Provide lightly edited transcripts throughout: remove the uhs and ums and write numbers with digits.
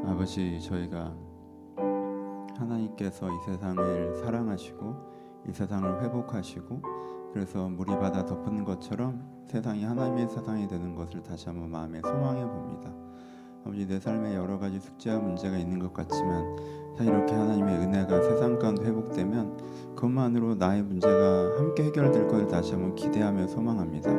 아버지, 저희가 하나님께서 이 세상을 사랑하시고 이 세상을 회복하시고 그래서 물이 바다 덮는 것처럼 세상이 하나님의 세상이 되는 것을 다시 한번 마음에 소망해 봅니다. 아버지, 내 삶에 여러 가지 숙제와 문제가 있는 것 같지만 사실 이렇게 하나님의 은혜가 세상 가운데 회복되면 그것만으로 나의 문제가 함께 해결될 것을 다시 한번 기대하며 소망합니다.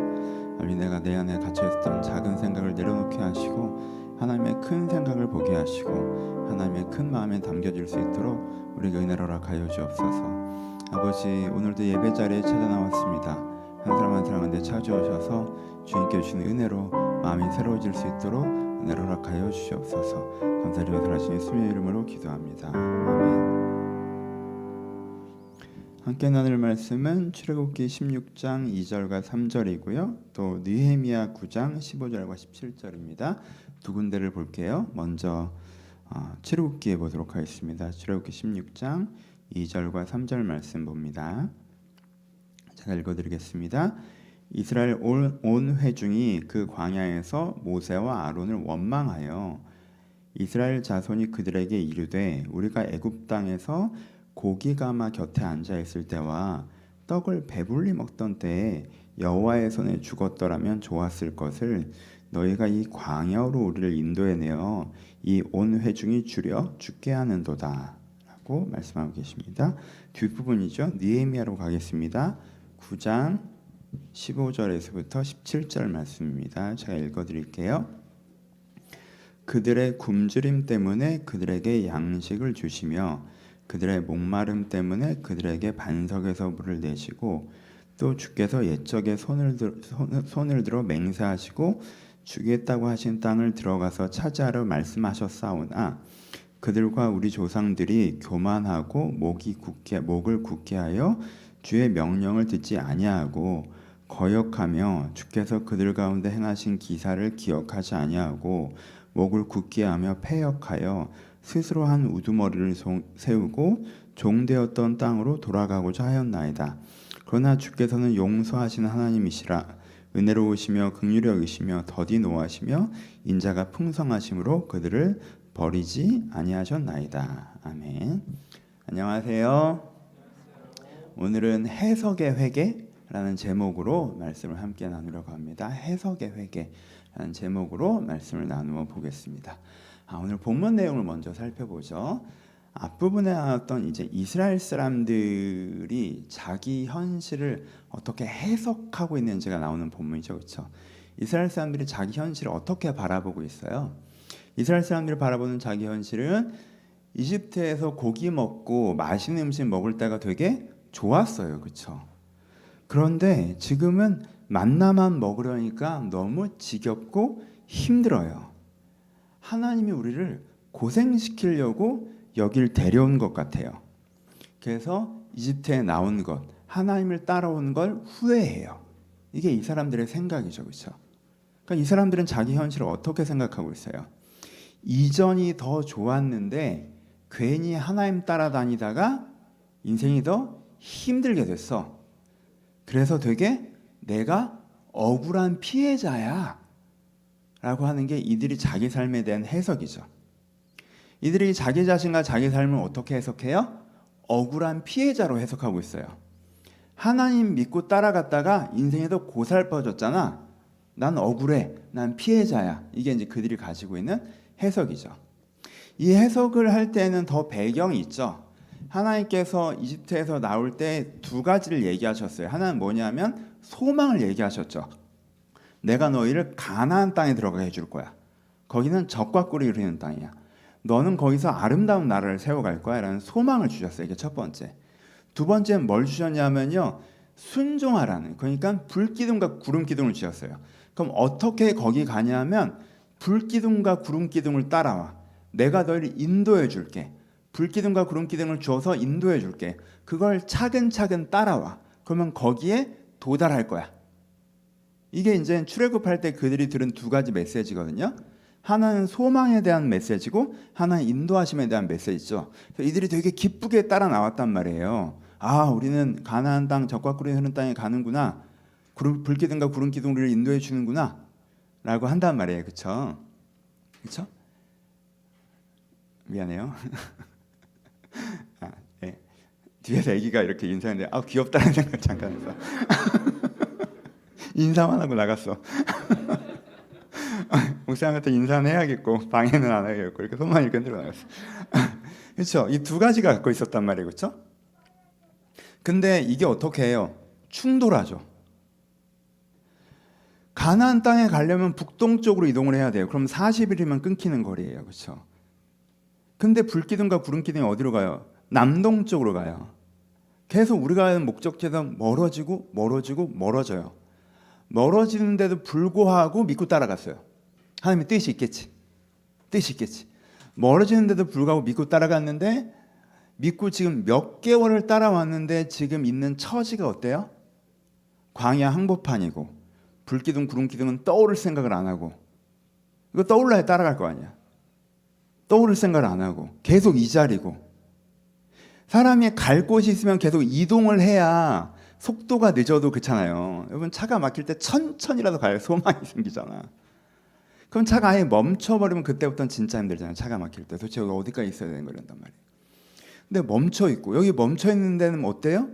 아버지, 내가 내 안에 갇혀있었던 작은 생각을 내려놓게 하시고 하나님의 큰 생각을 보게 하시고 하나님의 큰 마음에 담겨질 수 있도록 우리에게 은혜를 허락하여 주옵소서. 아버지, 오늘도 예배 자리에 찾아 나왔습니다. 한 사람 한 사람 가운데 찾아오셔서 주님께 주시는 은혜로 마음이 새로워질 수 있도록 은혜를 허락하여 주시옵소서. 감사드리며 살아계신 예수님의 이름으로 기도합니다. 아멘. 함께 나눌 말씀은 출애굽기 16장 2절과 3절이고요. 또 느헤미야 9장 15절과 17절입니다. 두 군데를 볼게요. 먼저 출애굽기에 보도록 하겠습니다. 출애굽기 16장 2절과 3절 말씀 봅니다. 제가 읽어드리겠습니다. 이스라엘 온 회중이 그 광야에서 모세와 아론을 원망하여 이스라엘 자손이 그들에게 이르되 우리가 애굽 땅에서 고기가마 곁에 앉아 있을 때와 떡을 배불리 먹던 때에 여호와의 손에 죽었더라면 좋았을 것을 너희가 이 광야로 우리를 인도해내어 이 온 회중이 줄여 죽게 하는도다 라고 말씀하고 계십니다. 뒷부분이죠. 느헤미야로 가겠습니다. 9장 15절에서부터 17절 말씀입니다. 제가 읽어드릴게요. 그들의 굶주림 때문에 그들에게 양식을 주시며 그들의 목마름 때문에 그들에게 반석에서 물을 내시고 또 주께서 옛적에 손을 들어 맹세하시고 주겠다고 하신 땅을 들어가서 차지하려 말씀하셨사오나 그들과 우리 조상들이 교만하고 목을 굳게 하여 주의 명령을 듣지 아니하고 거역하며 주께서 그들 가운데 행하신 기사를 기억하지 아니하고 목을 굳게 하며 패역하여 스스로 한 우두머리를 세우고 종되었던 땅으로 돌아가고자 하였나이다. 그러나 주께서는 용서하시는 하나님이시라. 은혜로우시며 긍휼히 여기시며 더디 노하시며 인자가 풍성하심으로 그들을 버리지 아니하셨나이다. 아멘. 안녕하세요. 오늘은 해석의 회개라는 제목으로 말씀을 함께 나누려고 합니다. 해석의 회개라는 제목으로 말씀을 나누어 보겠습니다. 오늘 본문 내용을 먼저 살펴보죠. 앞부분에 나왔던 이제 이스라엘 사람들이 자기 현실을 어떻게 해석하고 있는지가 나오는 본문이죠, 그렇죠? 이스라엘 사람들이 자기 현실을 어떻게 바라보고 있어요? 이스라엘 사람들이 바라보는 자기 현실은 이집트에서 고기 먹고 맛있는 음식 먹을 때가 되게 좋았어요, 그렇죠? 그런데 지금은 만나만 먹으려니까 너무 지겹고 힘들어요. 하나님이 우리를 고생시키려고 여길 데려온 것 같아요. 그래서 이집트에 나온 것, 하나님을 따라온 걸 후회해요. 이게 이 사람들의 생각이죠, 그렇죠? 그러니까 이 사람들은 자기 현실을 어떻게 생각하고 있어요? 이전이 더 좋았는데 괜히 하나님 따라다니다가 인생이 더 힘들게 됐어. 그래서 되게 내가 억울한 피해자야 라고 하는 게 이들이 자기 삶에 대한 해석이죠. 이들이 자기 자신과 자기 삶을 어떻게 해석해요? 억울한 피해자로 해석하고 있어요. 하나님 믿고 따라갔다가 인생이 더 고살퍼졌잖아. 난 억울해. 난 피해자야. 이게 이제 그들이 가지고 있는 해석이죠. 이 해석을 할 때는 더 배경이 있죠. 하나님께서 이집트에서 나올 때 두 가지를 얘기하셨어요. 하나는 뭐냐면 소망을 얘기하셨죠. 내가 너희를 가나안 땅에 들어가게 해줄 거야. 거기는 젖과 꿀이 흐르는 땅이야. 너는 거기서 아름다운 나라를 세워갈 거야 라는 소망을 주셨어요. 이게 첫 번째. 두 번째는 뭘 주셨냐면요, 순종하라는, 그러니까 불기둥과 구름기둥을 주셨어요. 그럼 어떻게 거기 가냐면 불기둥과 구름기둥을 따라와. 내가 너희를 인도해 줄게. 불기둥과 구름기둥을 줘서 인도해 줄게. 그걸 차근차근 따라와. 그러면 거기에 도달할 거야. 이게 이제 출애굽할 때 그들이 들은 두 가지 메시지거든요. 하나는 소망에 대한 메시지고 하나는 인도하심에 대한 메시지죠. 그래서 이들이 되게 기쁘게 따라 나왔단 말이에요. 우리는 가나안 땅 젖과 꿀이 흐르는 땅에 가는구나. 불기둥과 구름기둥을 인도해 주는구나 라고 한단 말이에요. 그렇죠? 그렇죠? 미안해요. 아, 네. 뒤에서 아기가 이렇게 인사했는데 귀엽다는 생각 잠깐 했어. 인사만 하고 나갔어. 목사님한테 인사는 해야겠고 방해는 안 하겠고 이렇게 손만 이렇게 흔들어 나갔어. 그렇죠? 이 두 가지가 갖고 있었단 말이에요, 그렇죠? 근데 이게 어떻게 해요? 충돌하죠. 가나안 땅에 가려면 북동쪽으로 이동을 해야 돼요. 그럼 40일이면 끊기는 거리예요, 그렇죠? 근데 불기둥과 구름기둥이 어디로 가요? 남동쪽으로 가요. 계속 우리가 가는 목적지에서 멀어져요. 멀어지는데도 불구하고 믿고 따라갔어요. 하나님의 뜻이 있겠지. 멀어지는데도 불구하고 믿고 따라갔는데, 믿고 지금 몇 개월을 따라왔는데 지금 있는 처지가 어때요? 광야 한복판이고 불기둥 구름기둥은 떠오를 생각을 안 하고, 이거 떠올라야 따라갈 거 아니야. 떠오를 생각을 안 하고 계속 이 자리고. 사람이 갈 곳이 있으면 계속 이동을 해야 속도가 늦어도 그렇잖아요. 여러분 차가 막힐 때 천천히라도 가야 소망이 생기잖아. 그럼 차가 아예 멈춰버리면 그때부터는 진짜 힘들잖아요. 차가 막힐 때 도대체 여기 어디까지 있어야 되는 거란단 말이에요. 근데 멈춰 있고, 여기 멈춰 있는 데는 어때요?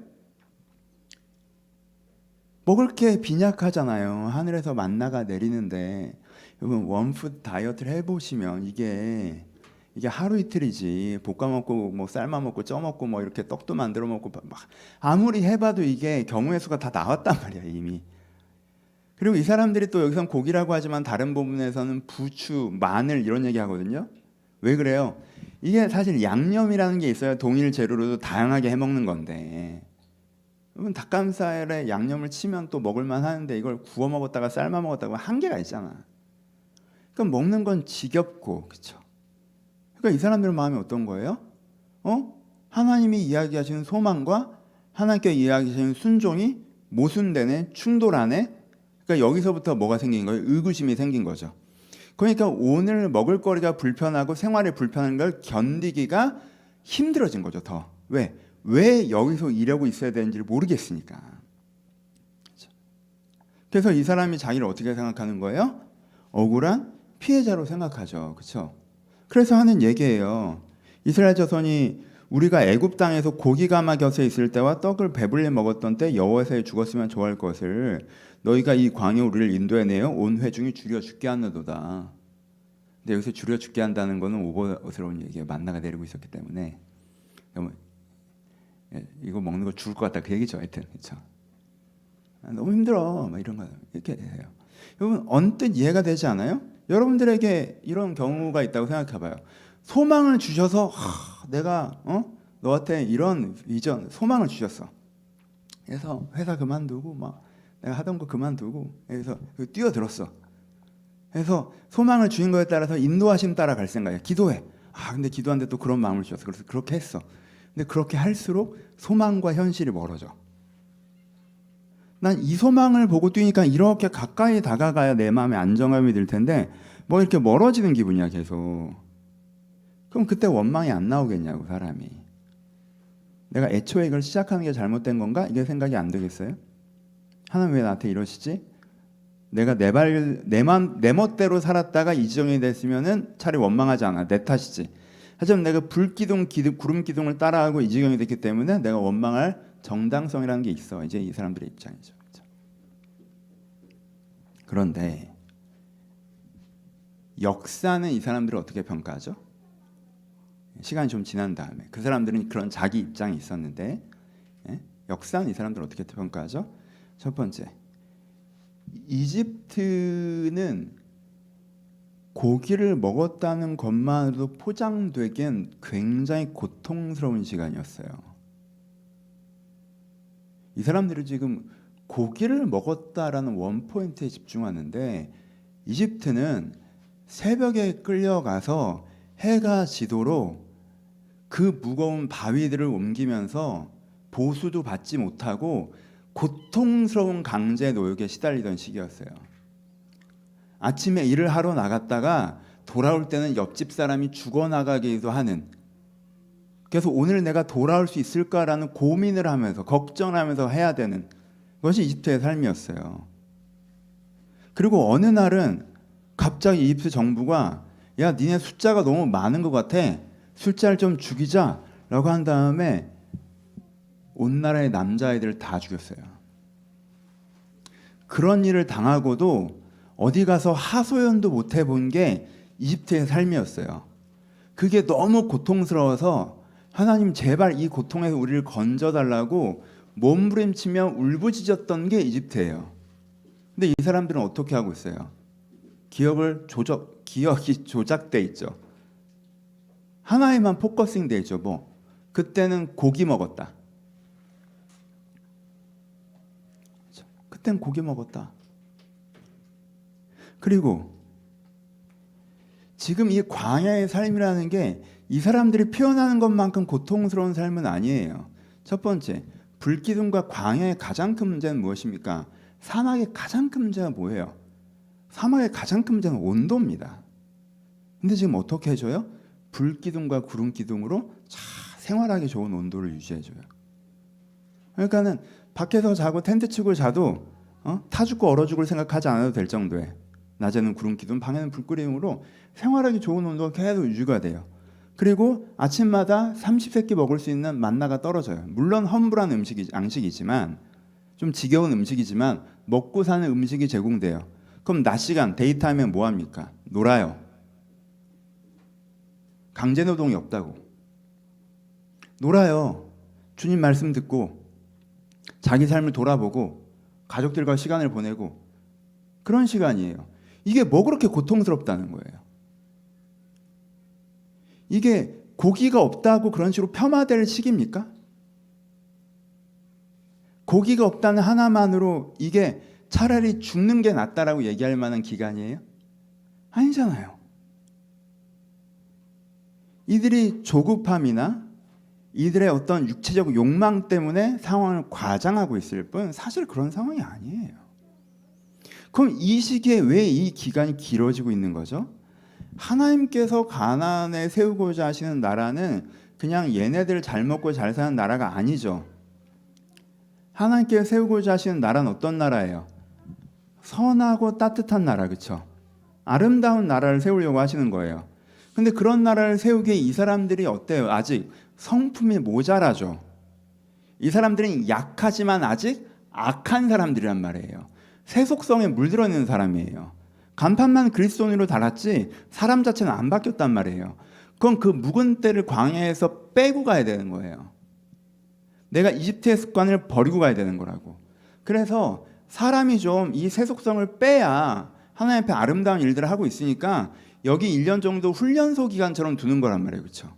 먹을 게 빈약하잖아요. 하늘에서 만나가 내리는데, 여러분 원푸드 다이어트를 해보시면 이게 하루 이틀이지. 볶아 먹고 뭐 삶아 먹고 쪄 먹고 뭐 이렇게 떡도 만들어 먹고 막 아무리 해봐도 이게 경우의 수가 다 나왔단 말이야 이미. 그리고 이 사람들이 또 여기선 고기라고 하지만 다른 부분에서는 부추, 마늘 이런 얘기 하거든요. 왜 그래요? 이게 사실 양념이라는 게 있어야 동일 재료로도 다양하게 해먹는 건데, 여러분 닭가슴살에 양념을 치면 또 먹을만 하는데 이걸 구워 먹었다가 삶아 먹었다가 한계가 있잖아. 그러니까 먹는 건 지겹고, 그렇죠? 그러니까 이 사람들 마음이 어떤 거예요? 하나님이 이야기하시는 소망과 하나님께 이야기하시는 순종이 모순되네, 충돌하네. 그러니까 여기서부터 뭐가 생긴 거예요? 의구심이 생긴 거죠. 그러니까 오늘 먹을 거리가 불편하고 생활이 불편한 걸 견디기가 힘들어진 거죠. 더. 왜 여기서 일하고 있어야 되는지를 모르겠으니까. 그래서 이 사람이 자기를 어떻게 생각하는 거예요? 억울한 피해자로 생각하죠. 그렇죠? 그래서 하는 얘기예요. 이스라엘 자손이 우리가 애굽 땅에서 고기가마 곁에 있을 때와 떡을 배불리 먹었던 때 여호와의 죽었으면 좋아할 것을 너희가 이 광야 우리를 인도해내어 온 회중이 줄여 죽게 하느도다. 근데 여기서 줄여 죽게 한다는 거는 오버스러운 얘기예요. 만나가 내리고 있었기 때문에. 이거 먹는 거 죽을 것 같다 그 얘기죠. 하여튼 그렇죠? 너무 힘들어 막 이런 거 이렇게 해요. 여러분 언뜻 이해가 되지 않아요? 여러분들에게 이런 경우가 있다고 생각해봐요. 소망을 주셔서 내가 너한테 이런 비전, 소망을 주셨어. 그래서 회사 그만두고 막 내가 하던 거 그만두고 그래서 뛰어들었어. 그래서 소망을 주인 거에 따라서 인도하심 따라 갈 생각이야. 기도해. 근데 기도하는데 또 그런 마음을 주셨어. 그래서 그렇게 했어. 근데 그렇게 할수록 소망과 현실이 멀어져. 난 이 소망을 보고 뛰니까 이렇게 가까이 다가가야 내 마음에 안정감이 들 텐데 뭐 이렇게 멀어지는 기분이야 계속. 그럼 그때 원망이 안 나오겠냐고 사람이. 내가 애초에 이걸 시작하는 게 잘못된 건가? 이게 생각이 안 되겠어요? 하나님 왜 나한테 이러시지? 내가 내 멋대로 살았다가 이 지경이 됐으면은 차라리 원망하지 않아. 내 탓이지. 하지만 내가 불기둥, 구름 기둥을 따라가고 이 지경이 됐기 때문에 내가 원망할 정당성이라는 게 있어. 이제 이 사람들의 입장이죠. 그렇죠? 그런데 역사는 이 사람들을 어떻게 평가하죠? 시간이 좀 지난 다음에 그 사람들은 그런 자기 입장이 있었는데 역사는 이 사람들을 어떻게 평가하죠? 첫 번째, 이집트는 고기를 먹었다는 것만으로도 포장되기엔 굉장히 고통스러운 시간이었어요. 이 사람들이 지금 고기를 먹었다라는 원포인트에 집중하는데 이집트는 새벽에 끌려가서 해가 지도록 그 무거운 바위들을 옮기면서 보수도 받지 못하고 고통스러운 강제 노역에 시달리던 시기였어요. 아침에 일을 하러 나갔다가 돌아올 때는 옆집 사람이 죽어나가기도 하는, 그래서 오늘 내가 돌아올 수 있을까라는 고민을 하면서 걱정하면서 해야 되는 것이 이집트의 삶이었어요. 그리고 어느 날은 갑자기 이집트 정부가 야 니네 숫자가 너무 많은 것 같아, 숫자를 좀 죽이자라고 한 다음에 온 나라의 남자아이들을 다 죽였어요. 그런 일을 당하고도 어디 가서 하소연도 못 해본 게 이집트의 삶이었어요. 그게 너무 고통스러워서 하나님 제발 이 고통에서 우리를 건져달라고 몸부림치며 울부짖었던 게 이집트예요. 근데 이 사람들은 어떻게 하고 있어요? 기억이 조작돼 있죠. 하나에만 포커싱 돼 있죠. 뭐 그때는 고기 먹었다. 그땐 고기 먹었다. 그리고 지금 이 광야의 삶이라는 게 이 사람들이 표현하는 것만큼 고통스러운 삶은 아니에요. 첫 번째, 불기둥과 광야의 가장 큰 문제는 무엇입니까? 사막의 가장 큰 문제가 뭐예요? 사막의 가장 큰 문제는 온도입니다. 근데 지금 어떻게 해줘요? 불기둥과 구름기둥으로 생활하기 좋은 온도를 유지해줘요. 그러니까는 밖에서 자고 텐트 치고 자도 타 죽고 얼어 죽을 생각하지 않아도 될 정도에, 낮에는 구름기둥, 밤에는 불기둥으로 생활하기 좋은 온도가 계속 유지가 돼요. 그리고 아침마다 30세끼 먹을 수 있는 만나가 떨어져요. 물론 험불한 양식이지만, 좀 지겨운 음식이지만 먹고 사는 음식이 제공돼요. 그럼 낮 시간 데이타임에 뭐 합니까? 놀아요. 강제노동이 없다고. 놀아요. 주님 말씀 듣고 자기 삶을 돌아보고 가족들과 시간을 보내고, 그런 시간이에요. 이게 뭐 그렇게 고통스럽다는 거예요. 이게 고기가 없다고 그런 식으로 폄하될 시기입니까? 고기가 없다는 하나만으로 이게 차라리 죽는 게 낫다라고 얘기할 만한 기간이에요? 아니잖아요. 이들이 조급함이나 이들의 어떤 육체적 욕망 때문에 상황을 과장하고 있을 뿐 사실 그런 상황이 아니에요. 그럼 이 시기에 왜 이 기간이 길어지고 있는 거죠? 하나님께서 가나안에 세우고자 하시는 나라는 그냥 얘네들 잘 먹고 잘 사는 나라가 아니죠. 하나님께서 세우고자 하시는 나라는 어떤 나라예요? 선하고 따뜻한 나라, 그렇죠? 아름다운 나라를 세우려고 하시는 거예요. 근데 그런 나라를 세우기에 이 사람들이 어때요? 아직 성품이 모자라죠. 이 사람들은 약하지만 아직 악한 사람들이란 말이에요. 세속성에 물들어 있는 사람이에요. 간판만 그리스도인으로 달았지 사람 자체는 안 바뀌었단 말이에요. 그건 그 묵은 때를 광야에서 빼고 가야 되는 거예요. 내가 이집트의 습관을 버리고 가야 되는 거라고. 그래서 사람이 좀 이 세속성을 빼야 하나님 앞에 아름다운 일들을 하고 있으니까 여기 1년 정도 훈련소 기간처럼 두는 거란 말이에요. 그렇죠?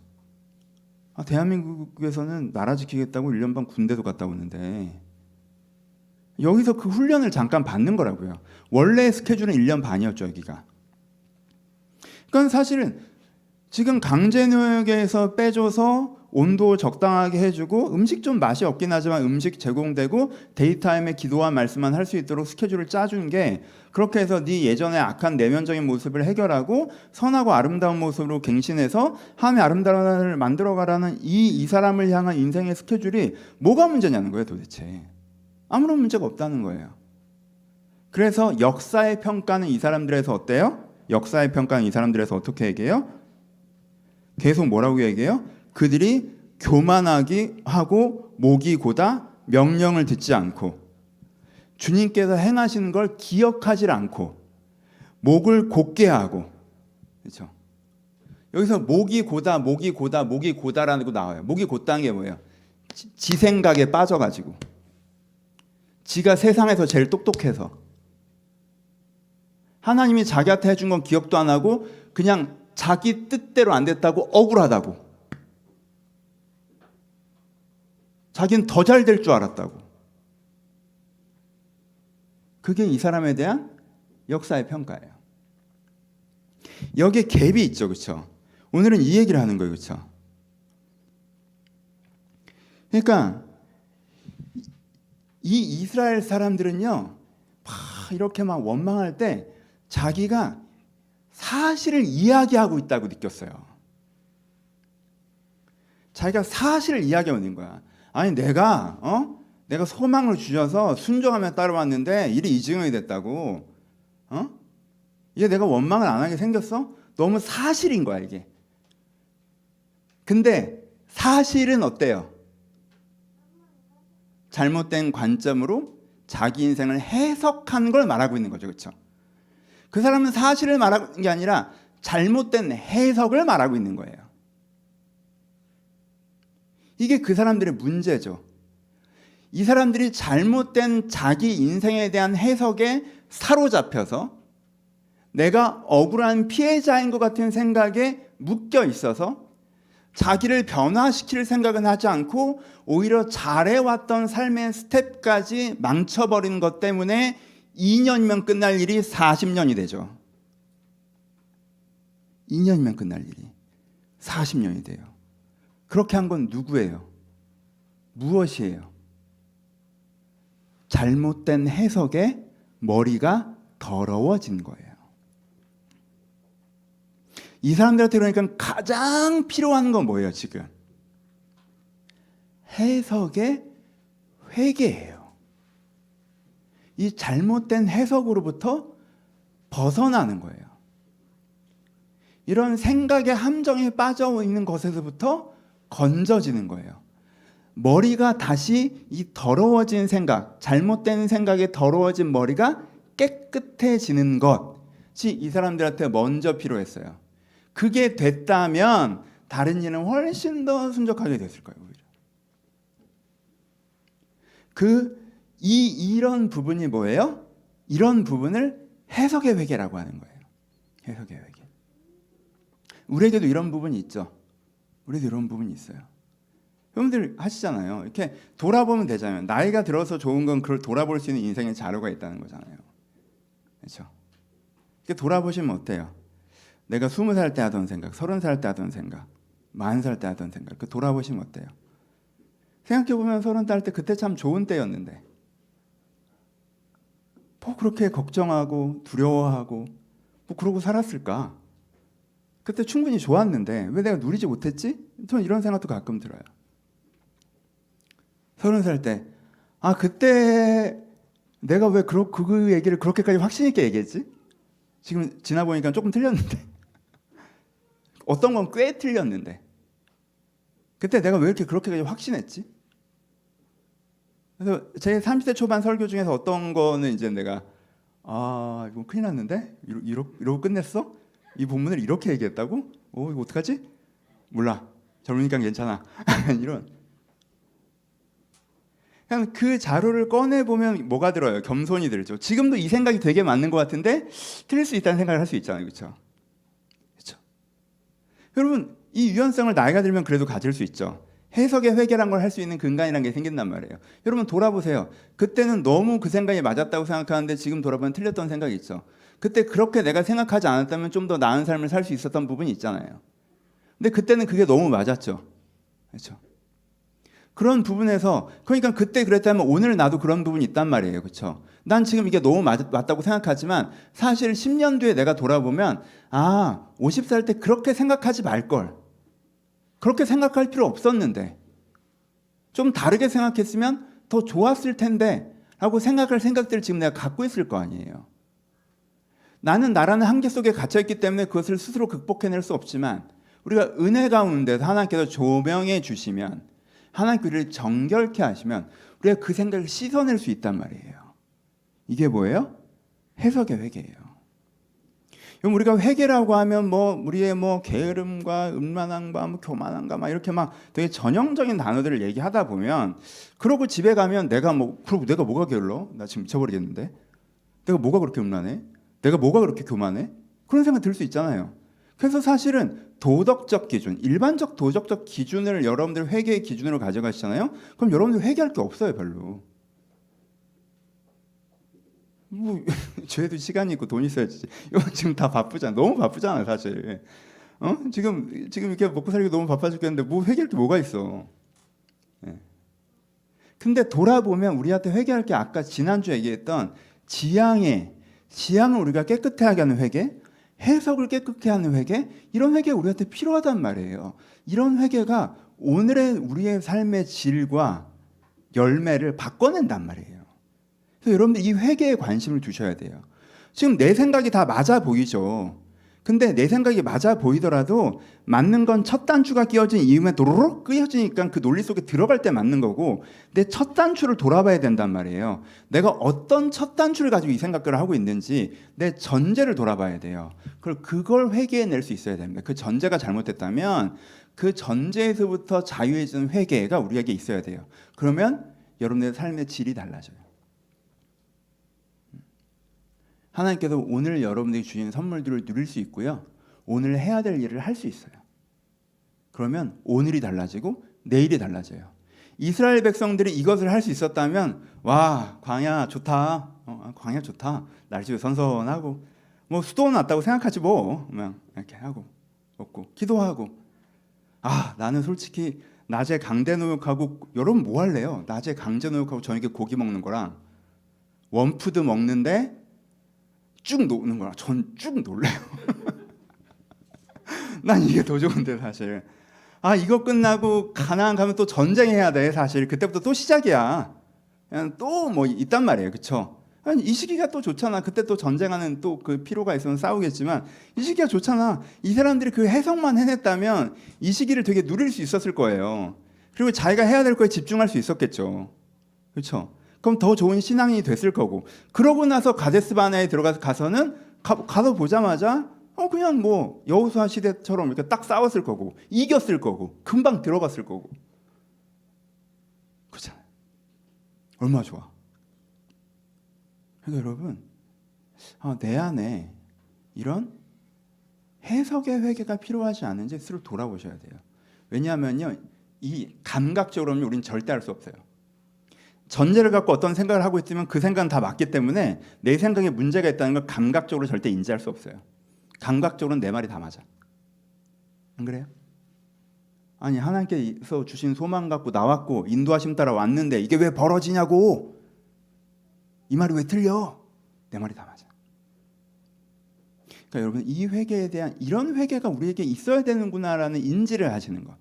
대한민국에서는 나라 지키겠다고 1년 반 군대도 갔다 오는데 여기서 그 훈련을 잠깐 받는 거라고요. 원래 스케줄은 1년 반이었죠, 여기가. 그러니까 사실은 지금 강제노역에서 빼줘서 온도 적당하게 해주고 음식 좀 맛이 없긴 하지만 음식 제공되고 데이타임에 기도와 말씀만 할 수 있도록 스케줄을 짜준 게, 그렇게 해서 네 예전의 악한 내면적인 모습을 해결하고 선하고 아름다운 모습으로 갱신해서 하나님의 아름다운 나라를 만들어가라는 이 사람을 향한 인생의 스케줄이 뭐가 문제냐는 거예요, 도대체. 아무런 문제가 없다는 거예요. 그래서 역사의 평가는 이 사람들에서 어때요? 역사의 평가는 이 사람들에서 어떻게 얘기해요? 계속 뭐라고 얘기해요? 그들이 교만하기 하고 목이 고다 명령을 듣지 않고 주님께서 행하시는 걸 기억하지 않고 목을 곧게 하고, 그렇죠? 여기서 목이 고다라는 거 나와요. 목이 곧다는 게 뭐예요? 지 생각에 빠져가지고 지가 세상에서 제일 똑똑해서 하나님이 자기한테 해준 건 기억도 안 하고 그냥 자기 뜻대로 안 됐다고 억울하다고, 자기는 더 잘 될 줄 알았다고. 그게 이 사람에 대한 역사의 평가예요. 여기에 갭이 있죠, 그렇죠? 오늘은 이 얘기를 하는 거예요, 그렇죠? 그러니까 이 이스라엘 사람들은요, 이렇게 막 원망할 때 자기가 사실을 이야기하고 있다고 느꼈어요. 자기가 사실을 이야기하고 있는 거야. 아니 내가 소망을 주셔서 순종하며 따라왔는데 일이 이중형이 됐다고. 이게 내가 원망을 안 하게 생겼어? 너무 사실인 거야 이게. 근데 사실은 어때요? 잘못된 관점으로 자기 인생을 해석한 걸 말하고 있는 거죠. 그렇죠? 그 사람은 사실을 말하는 게 아니라 잘못된 해석을 말하고 있는 거예요. 이게 그 사람들의 문제죠. 이 사람들이 잘못된 자기 인생에 대한 해석에 사로잡혀서 내가 억울한 피해자인 것 같은 생각에 묶여 있어서 자기를 변화시킬 생각은 하지 않고 오히려 잘해왔던 삶의 스텝까지 망쳐버린 것 때문에 2년이면 끝날 일이 40년이 되죠. 2년이면 끝날 일이 40년이 돼요. 그렇게 한 건 누구예요? 무엇이에요? 잘못된 해석에 머리가 더러워진 거예요. 이 사람들한테 그러니까 가장 필요한 건 뭐예요, 지금? 해석의 회개예요. 이 잘못된 해석으로부터 벗어나는 거예요. 이런 생각의 함정에 빠져 있는 것에서부터 건져지는 거예요. 머리가 다시 이 더러워진 생각, 잘못된 생각에 더러워진 머리가 깨끗해지는 것이 이 사람들한테 먼저 필요했어요. 그게 됐다면 다른 일은 훨씬 더 순적하게 됐을 거예요. 오히려. 이런 부분이 뭐예요? 이런 부분을 해석의 회개라고 하는 거예요. 해석의 회개. 우리에게도 이런 부분이 있죠. 우리도 이런 부분이 있어요. 여러분들 하시잖아요. 이렇게 돌아보면 되잖아요. 나이가 들어서 좋은 건 그걸 돌아볼 수 있는 인생의 자료가 있다는 거잖아요. 그렇죠? 이렇게 돌아보시면 어때요? 내가 20살 때 하던 생각, 30살 때 하던 생각, 40살 때 하던 생각, 그 돌아보시면 어때요? 생각해보면 30살 때 그때 참 좋은 때였는데 뭐 그렇게 걱정하고 두려워하고 뭐 그러고 살았을까? 그때 충분히 좋았는데 왜 내가 누리지 못했지? 저는 이런 생각도 가끔 들어요. 30살 때 그때 내가 왜 그 얘기를 그렇게까지 확신 있게 얘기했지? 지금 지나보니까 조금 틀렸는데 어떤 건 꽤 틀렸는데 그때 내가 왜 이렇게 그렇게까지 확신했지? 그래서 제 30대 초반 설교 중에서 어떤 거는 이제 내가 이거 큰일 났는데? 이러고 끝냈어? 이 본문을 이렇게 얘기했다고? 이거 어떡하지? 몰라. 젊으니까 괜찮아. 이런. 그냥 그 자료를 꺼내보면 뭐가 들어요? 겸손이 들죠. 지금도 이 생각이 되게 맞는 것 같은데 틀릴 수 있다는 생각을 할 수 있잖아요. 그렇죠? 그렇죠? 여러분, 이 유연성을 나이가 들면 그래도 가질 수 있죠. 해석의 회개란 걸 할 수 있는 근간이라는 게 생긴단 말이에요. 여러분 돌아보세요. 그때는 너무 그 생각이 맞았다고 생각하는데 지금 돌아보면 틀렸던 생각이 있죠. 그때 그렇게 내가 생각하지 않았다면 좀 더 나은 삶을 살 수 있었던 부분이 있잖아요. 근데 그때는 그게 너무 맞았죠. 그렇죠? 그런 부분에서 그러니까 그때 그랬다면 오늘 나도 그런 부분이 있단 말이에요. 그렇죠? 난 지금 이게 너무 맞다고 생각하지만 사실 10년 뒤에 내가 돌아보면 50살 때 그렇게 생각하지 말걸. 그렇게 생각할 필요 없었는데 좀 다르게 생각했으면 더 좋았을 텐데 라고 생각할 생각들을 지금 내가 갖고 있을 거 아니에요. 나는 나라는 한계 속에 갇혀있기 때문에 그것을 스스로 극복해낼 수 없지만 우리가 은혜 가운데서 하나님께서 조명해 주시면 하나님께 우리를 정결케 하시면 우리가 그 생각을 씻어낼 수 있단 말이에요. 이게 뭐예요? 해석의 회개예요. 그럼 우리가 회개라고 하면 우리의 게으름과 음란함과 교만함과 이렇게 되게 전형적인 단어들을 얘기하다 보면 그러고 집에 가면 내가 뭐가 게을러? 나 지금 미쳐버리겠는데? 내가 뭐가 그렇게 음란해? 내가 뭐가 그렇게 교만해? 그런 생각 들 수 있잖아요. 그래서 사실은 도덕적 기준, 일반적 도덕적 기준을 여러분들 회개의 기준으로 가져가시잖아요. 그럼 여러분들 회개할 게 없어요, 별로. 죄도 시간이 있고 돈 있어야지. 지금 다 바쁘잖아. 너무 바쁘잖아, 사실. 지금 이렇게 먹고 살기 너무 바빠 죽겠는데 회개할 게 뭐가 있어? 네. 근데 돌아보면 우리한테 회개할 게 아까 지난주에 얘기했던 지향을 우리가 깨끗하게 하는 회개, 해석을 깨끗하게 하는 회개, 이런 회개가 우리한테 필요하단 말이에요. 이런 회개가 오늘의 우리의 삶의 질과 열매를 바꿔낸단 말이에요. 그래서 여러분들 이 회개에 관심을 두셔야 돼요. 지금 내 생각이 다 맞아 보이죠. 근데 내 생각이 맞아 보이더라도 맞는 건 첫 단추가 끼어진 이음에 도로록 끼어지니까 그 논리 속에 들어갈 때 맞는 거고, 내 첫 단추를 돌아봐야 된단 말이에요. 내가 어떤 첫 단추를 가지고 이 생각을 하고 있는지 내 전제를 돌아봐야 돼요. 그걸 회개해낼 수 있어야 됩니다. 그 전제가 잘못됐다면 그 전제에서부터 자유해지는 회개가 우리에게 있어야 돼요. 그러면 여러분의 삶의 질이 달라져요. 하나님께서 오늘 여러분들이 주신 선물들을 누릴 수 있고요. 오늘 해야 될 일을 할 수 있어요. 그러면 오늘이 달라지고 내일이 달라져요. 이스라엘 백성들이 이것을 할 수 있었다면, 와, 광야 좋다. 광야 좋다. 날씨 선선하고 뭐 수도는 왔다고 생각하지 뭐. 그냥 이렇게 하고 먹고 기도하고. 나는 솔직히 낮에 강제 노역하고, 여러분 뭐 할래요? 낮에 강제 노역하고 저녁에 고기 먹는 거랑 원푸드 먹는데 쭉 노는 거랑 전 쭉 놀래요. 난 이게 더 좋은데 사실. 이거 끝나고 가나안 가면 또 전쟁해야 돼 사실. 그때부터 또 시작이야. 그냥 또 뭐 있단 말이에요, 그렇죠? 이 시기가 또 좋잖아. 그때 또 전쟁하는 또 그 필요가 있으면 싸우겠지만 이 시기가 좋잖아. 이 사람들이 그 해석만 해냈다면 이 시기를 되게 누릴 수 있었을 거예요. 그리고 자기가 해야 될 거에 집중할 수 있었겠죠, 그렇죠? 그럼 더 좋은 신앙이 됐을 거고, 그러고 나서 가데스 바네아에 들어가서는 가서 보자마자 그냥 뭐 여호수아 시대처럼 이렇게 딱 싸웠을 거고 이겼을 거고 금방 들어갔을 거고, 그렇잖아요. 얼마나 좋아. 그러니까 여러분, 내 안에 이런 해석의 회개가 필요하지 않은지 스스로 돌아보셔야 돼요. 왜냐하면요, 이 감각적으로는 우리는 절대 할 수 없어요. 전제를 갖고 어떤 생각을 하고 있으면 그 생각은 다 맞기 때문에 내 생각에 문제가 있다는 걸 감각적으로 절대 인지할 수 없어요. 감각적으로는 내 말이 다 맞아. 안 그래요? 하나님께서 주신 소망 갖고 나왔고 인도하심 따라 왔는데 이게 왜 벌어지냐고. 이 말이 왜 틀려? 내 말이 다 맞아. 그러니까 여러분, 이 회개에 대한, 이런 회개가 우리에게 있어야 되는구나라는 인지를 하시는 것.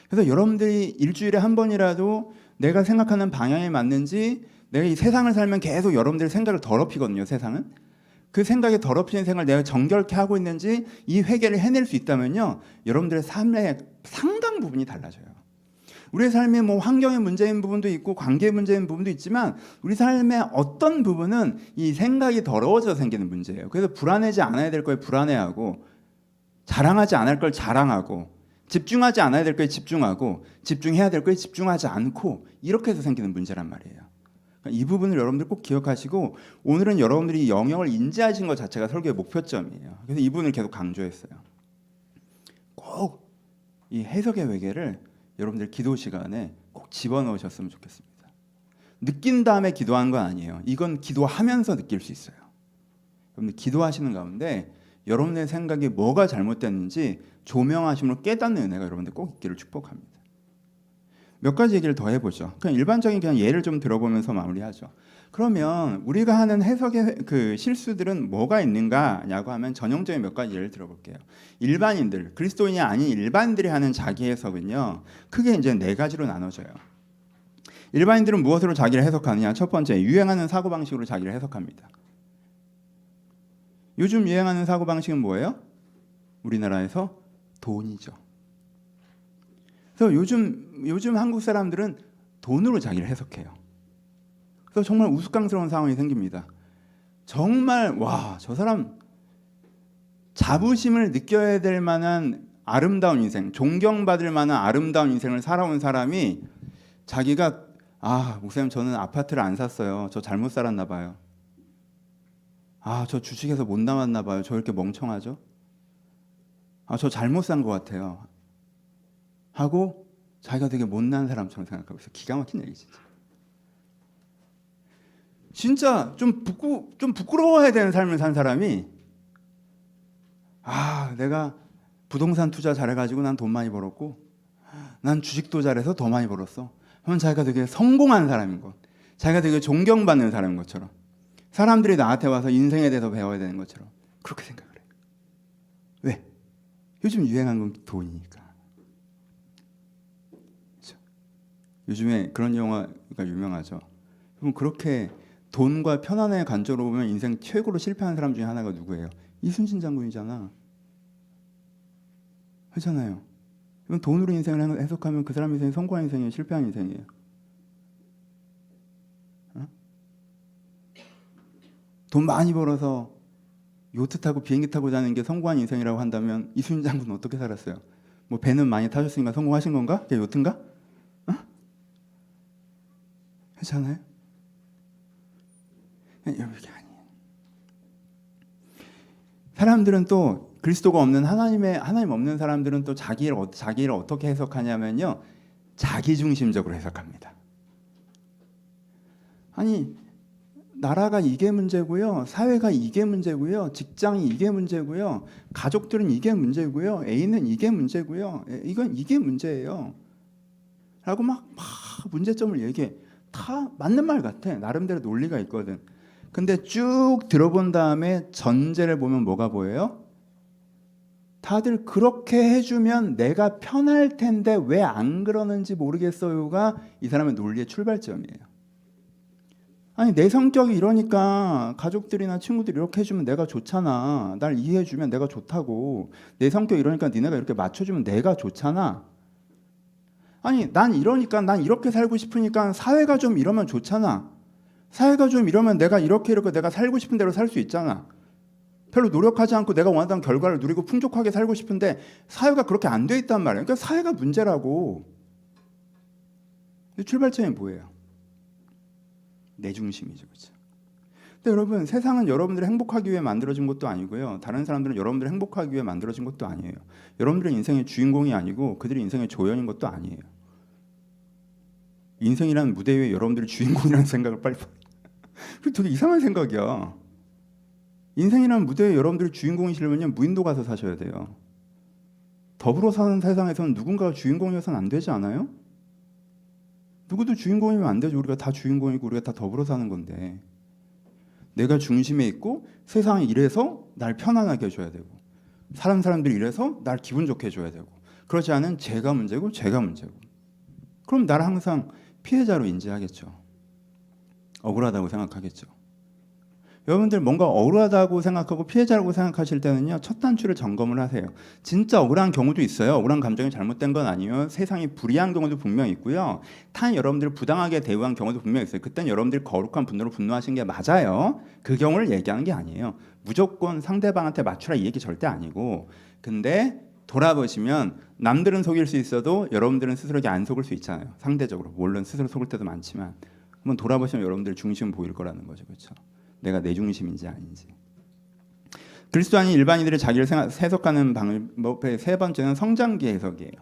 그래서 여러분들이 일주일에 한 번이라도 내가 생각하는 방향에 맞는지, 내가 이 세상을 살면 계속 여러분들의 생각을 더럽히거든요, 세상은. 그 생각에 더럽히는 생각을 내가 정결케 하고 있는지 이 회개를 해낼 수 있다면요, 여러분들의 삶의 상당 부분이 달라져요. 우리의 삶에 뭐 환경의 문제인 부분도 있고 관계의 문제인 부분도 있지만 우리 삶의 어떤 부분은 이 생각이 더러워져서 생기는 문제예요. 그래서 불안하지 않아야 될 거에 불안해하고, 자랑하지 않을 걸 자랑하고, 집중하지 않아야 될 거에 집중하고, 집중해야 될 거에 집중하지 않고, 이렇게 해서 생기는 문제란 말이에요. 이 부분을 여러분들 꼭 기억하시고, 오늘은 여러분들이 영역을 인지하신 것 자체가 설교의 목표점이에요. 그래서 이 부분을 계속 강조했어요. 꼭 이 해석의 회개를 여러분들 기도 시간에 꼭 집어넣으셨으면 좋겠습니다. 느낀 다음에 기도한 건 아니에요. 이건 기도하면서 느낄 수 있어요. 여러분들 기도하시는 가운데 여러분의 생각이 뭐가 잘못됐는지 조명하심으로 깨닫는 은혜가 여러분들 꼭 있기를 축복합니다. 몇 가지 얘기를 더 해보죠. 그냥 일반적인 그냥 예를 좀 들어보면서 마무리하죠. 그러면 우리가 하는 해석의 그 실수들은 뭐가 있는가냐고 하면 전형적인 몇 가지 예를 들어볼게요. 일반인들, 그리스도인이 아닌 일반인들이 하는 자기 해석은요, 크게 이제 네 가지로 나눠져요. 일반인들은 무엇으로 자기를 해석하느냐? 첫 번째, 유행하는 사고방식으로 자기를 해석합니다. 요즘 유행하는 사고방식은 뭐예요? 우리나라에서 돈이죠. 그래서 요즘 한국 사람들은 돈으로 자기를 해석해요. 그래서 정말 우스꽝스러운 상황이 생깁니다. 정말 저 사람 자부심을 느껴야 될 만한 아름다운 인생, 존경받을 만한 아름다운 인생을 살아온 사람이 자기가 목사님 저는 아파트를 안 샀어요. 저 잘못 살았나 봐요. 저 주식에서 못 남았나 봐요. 저 이렇게 멍청하죠? 저 잘못 산 것 같아요. 하고 자기가 되게 못난 사람처럼 생각하고 있어요. 기가 막힌 얘기지. 진짜 좀 부끄러워야 되는 삶을 산 사람이 내가 부동산 투자 잘해가지고 난 돈 많이 벌었고 난 주식도 잘해서 더 많이 벌었어. 그러면 자기가 되게 성공한 사람인 것, 자기가 되게 존경받는 사람인 것처럼, 사람들이 나한테 와서 인생에 대해서 배워야 되는 것처럼 그렇게 생각을 해요. 왜? 요즘 유행한 건 돈이니까. 그렇죠? 요즘에 그런 영화가 유명하죠. 그럼 그렇게 돈과 편안의 관점으로 보면 인생 최고로 실패한 사람 중에 하나가 누구예요? 이순신 장군이잖아. 그렇잖아요. 이건 돈으로 인생을 해석하면 그 사람 인생이 성공한 인생이에요, 실패한 인생이에요? 어? 돈 많이 벌어서 요트 타고 비행기 타고 자는 게 성공한 인생이라고 한다면 이순신 장군은 어떻게 살았어요? 뭐 배는 많이 타셨으니까 성공하신 건가? 그게 요트인가? 어? 그렇잖아요. 이게 아니에요. 사람들은 또 그리스도가 없는 하나님 없는 사람들은 또 자기를 어떻게 해석하냐면요, 자기 중심적으로 해석합니다. 아니, 나라가 이게 문제고요, 사회가 이게 문제고요, 직장이 이게 문제고요, 가족들은 이게 문제고요, 애인은 이게 문제고요, 이게 문제예요 라고 막 문제점을 얘기해. 다 맞는 말 같아. 나름대로 논리가 있거든. 근데 쭉 들어본 다음에 전제를 보면 뭐가 보여요? 다들 그렇게 해주면 내가 편할 텐데 왜 안 그러는지 모르겠어요가 이 사람의 논리의 출발점이에요. 아니, 내 성격이 이러니까 가족들이나 친구들이 이렇게 해주면 내가 좋잖아. 날 이해해주면 내가 좋다고. 내 성격 이러니까 니네가 이렇게 맞춰주면 내가 좋잖아. 아니, 난 이러니까, 난 이렇게 살고 싶으니까 사회가 좀 이러면 좋잖아. 사회가 좀 이러면 내가 이렇게 내가 살고 싶은 대로 살 수 있잖아. 별로 노력하지 않고 내가 원하던 결과를 누리고 풍족하게 살고 싶은데 사회가 그렇게 안 돼 있단 말이에요. 그러니까 사회가 문제라고. 출발점이 뭐예요? 내 중심이죠, 그렇죠? 근데 여러분, 세상은 여러분들이 행복하기 위해 만들어진 것도 아니고요, 다른 사람들은 여러분들이 행복하기 위해 만들어진 것도 아니에요. 여러분들은 인생의 주인공이 아니고 그들이 인생의 조연인 것도 아니에요. 인생이라는 무대 위에 여러분들이 주인공이라는 생각을 빨리 그게 되게 이상한 생각이야. 인생이라는 무대 위에 여러분들이 주인공이시려면요, 무인도 가서 사셔야 돼요. 더불어 사는 세상에서는 누군가가 주인공이어서는 안 되지 않아요? 누구도 주인공이면 안 되죠. 우리가 다 주인공이고 우리가 다 더불어 사는 건데, 내가 중심에 있고 세상이 이래서 날 편안하게 해줘야 되고 사람들이 이래서 날 기분 좋게 해줘야 되고, 그렇지 않은 제가 문제고 그럼 나를 항상 피해자로 인지하겠죠. 억울하다고 생각하겠죠. 여러분들 뭔가 억울하다고 생각하고 피해자라고 생각하실 때는요, 첫 단추를 점검을 하세요. 진짜 억울한 경우도 있어요. 억울한 감정이 잘못된 건 아니에요. 세상이 불이한 경우도 분명히 있고요. 타 여러분들을 부당하게 대우한 경우도 분명히 있어요. 그땐 여러분들이 거룩한 분노로 분노하신 게 맞아요. 그 경우를 얘기하는 게 아니에요. 무조건 상대방한테 맞추라 이 얘기 절대 아니고, 근데 돌아보시면 남들은 속일 수 있어도 여러분들은 스스로에게 안 속을 수 있잖아요. 상대적으로. 물론 스스로 속을 때도 많지만 한번 돌아보시면 여러분들 중심 보일 거라는 거죠. 그렇죠? 내가 내 중심인지 아닌지. 그리스도 아닌 일반인들이 자기를 해석하는 방법의 세 번째는 성장기 해석이에요.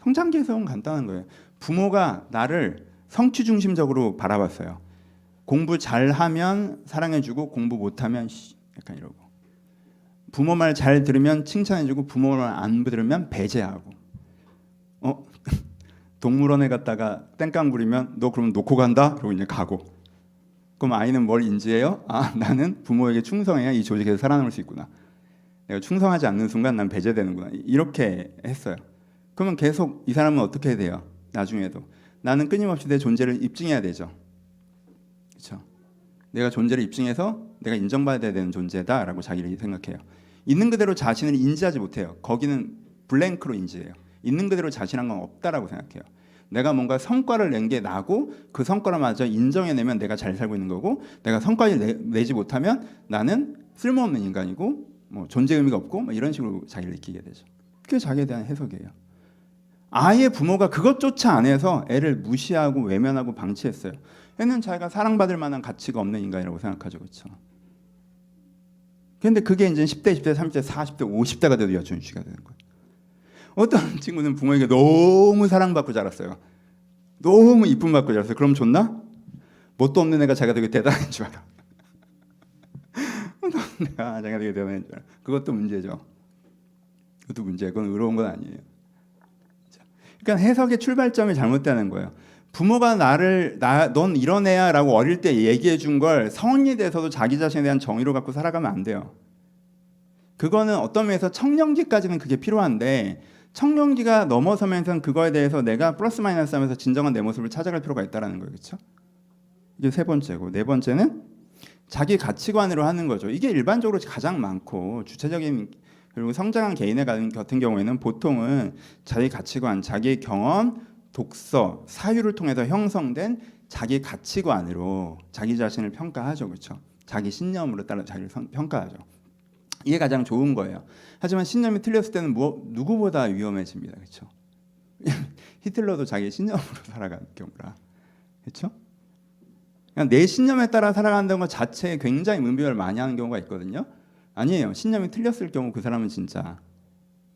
성장기 해석은 간단한 거예요. 부모가 나를 성취 중심적으로 바라봤어요. 공부 잘하면 사랑해주고 공부 못하면 약간 이러고, 부모 말 잘 들으면 칭찬해주고 부모 말 안 들으면 배제하고, 동물원에 갔다가 땡깡 부리면 너 그러면 놓고 간다? 그러고 이제 가고. 그럼 아이는 뭘 인지해요? 아, 나는 부모에게 충성해야 이 조직에서 살아남을 수 있구나. 내가 충성하지 않는 순간 난 배제되는구나. 이렇게 했어요. 그러면 계속 이 사람은 어떻게 해야 돼요? 나중에도 나는 끊임없이 내 존재를 입증해야 되죠. 그렇죠? 내가 존재를 입증해서 내가 인정받아야 되는 존재다라고 자기를 생각해요. 있는 그대로 자신을 인지하지 못해요. 거기는 블랭크로 인지해요. 있는 그대로 자신한 건 없다라고 생각해요. 내가 뭔가 성과를 낸 게 나고 그 성과를 마저 인정해내면 내가 잘 살고 있는 거고, 내가 성과를 내지 못하면 나는 쓸모없는 인간이고 뭐 존재 의미가 없고 뭐 이런 식으로 자기를 느끼게 되죠. 그게 자기에 대한 해석이에요. 아예 부모가 그것조차 안 해서 애를 무시하고 외면하고 방치했어요. 애는 자기가 사랑받을 만한 가치가 없는 인간이라고 생각하죠. 그렇죠? 그런데 그게 이제 10대, 20대, 30대, 40대, 50대가 돼도 여전히 유지가 되는 거예요. 어떤 친구는 부모에게 너무 사랑받고 자랐어요. 너무 이쁨 받고 자랐어요. 그럼 좋나? 뭣도 없는 애가 자기가 되게 대단한 줄 알아. 내가 자기가 되게 대단한 줄 알아. 그것도 문제죠. 그것도 문제예요. 그건 의로운 건 아니에요. 그러니까 해석의 출발점이 잘못되는 거예요. 부모가 넌 이런 애야 라고 어릴 때 얘기해 준 걸 성인이 돼서도 자기 자신에 대한 정의로 갖고 살아가면 안 돼요. 그거는 어떤 면에서 청년기까지는 그게 필요한데, 청년기가 넘어서면서는 그거에 대해서 내가 플러스 마이너스 하면서 진정한 내 모습을 찾아갈 필요가 있다는 거예요. 그렇죠? 이게 세 번째고, 네 번째는 자기 가치관으로 하는 거죠. 이게 일반적으로 가장 많고 주체적인 그리고 성장한 개인의 같은 경우에는 보통은 자기 가치관, 자기 경험, 독서, 사유를 통해서 형성된 자기 가치관으로 자기 자신을 평가하죠, 그렇죠? 자기 신념으로 따라 자기를 평가하죠. 이게 가장 좋은 거예요. 하지만 신념이 틀렸을 때는 누구보다 위험해집니다, 그렇죠? 히틀러도 자기 신념으로 살아가는 경우라, 그렇죠? 그냥 내 신념에 따라 살아간다는 것 자체에 굉장히 문비를 많이 하는 경우가 있거든요. 아니에요. 신념이 틀렸을 경우 그 사람은 진짜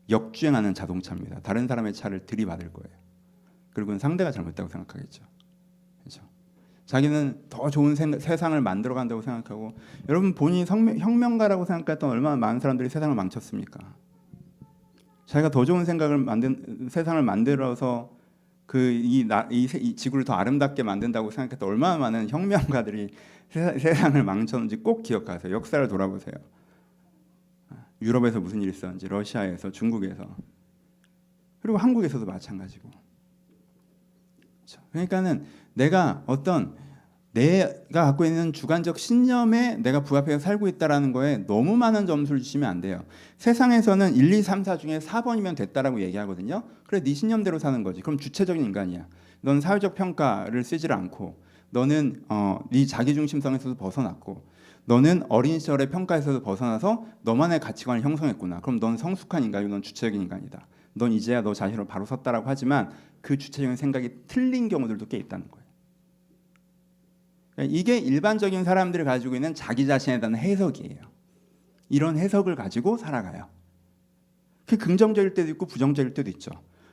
역주행하는 자동차입니다. 다른 사람의 차를 들이받을 거예요. 그리고 상대가 잘못했다고 생각하겠죠. 그렇죠? 자기는 더 좋은 세상을 만들어 간다고 생각하고, 여러분 본인이 혁명가라고 생각했던 얼마나 많은 사람들이 세상을 망쳤습니까? 자기가 더 좋은 세상을 만들어서 이 지구를 더 아름답게 만든다고 생각했던 얼마나 많은 혁명가들이 세상을 망쳤는지 꼭 기억하세요. 역사를 돌아보세요. 유럽에서 무슨 일이 있었는지, 러시아에서, 중국에서, 그리고 한국에서도 마찬가지고. 그러니까는 내가 갖고 있는 주관적 신념에 내가 부합해서 살고 있다라는 거에 너무 많은 점수를 주시면 안 돼요. 세상에서는 1, 2, 3, 4 중에 4번이면 됐다라고 얘기하거든요. 그래, 네 신념대로 사는 거지. 그럼 주체적인 인간이야. 넌 사회적 평가를 쓰질 않고, 너는 네 자기중심성에서도 벗어났고, 너는 어린 시절의 평가에서도 벗어나서 너만의 가치관을 형성했구나. 그럼 넌 성숙한 인간이고 넌 주체적인 인간이다. 넌 이제야 너 자신으로 바로 섰다라고 하지만 그 주체적인 생각이 틀린 경우들도 꽤 있다는 거예요. 이게 일반적인 사람들이 가지고 있는 자기 자신에 대한 해석이에요. 이런 해석을 가지고 살아가요. 그게 긍정적일 때도 있고 부정적일 때도 있죠.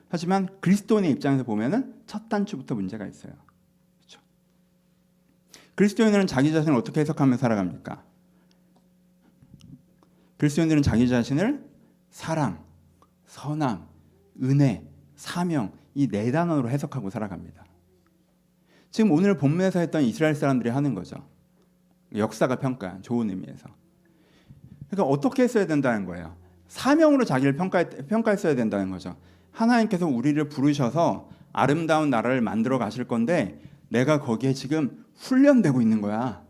하지만 그리스도인의 입장에서 보면은 첫 단추부터 문제가 있어요. 그렇죠? 그리스도인들은 자기 자신을 어떻게 해석하며 살아갑니까? 그리스도인들은 자기 자신을 사랑, 선함, 은혜, 사명, 이 네 단어로 해석하고 살아갑니다. 지금 오늘 본문에서 했던 이스라엘 사람들이 하는 거죠. 역사가 평가한 좋은 의미에서. 그러니까 어떻게 했어야 된다는 거예요. 사명으로 자기를 평가했어야 된다는 거죠. 하나님께서 우리를 부르셔서 아름다운 나라를 만들어 가실 건데 내가 거기에 지금 훈련되고 있는 거야.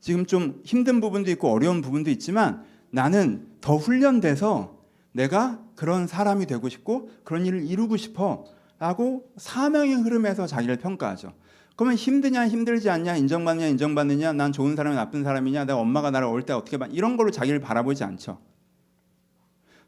지금 좀 힘든 부분도 있고 어려운 부분도 있지만 나는 더 훈련돼서 내가 그런 사람이 되고 싶고 그런 일을 이루고 싶어 라고 사명의 흐름에서 자기를 평가하죠. 그러면 힘드냐 힘들지 않냐, 인정받느냐 인정받느냐, 난 좋은 사람이 나쁜 사람이냐, 내가 엄마가 나를 어릴 때 어떻게 봐, 이런 걸로 자기를 바라보지 않죠.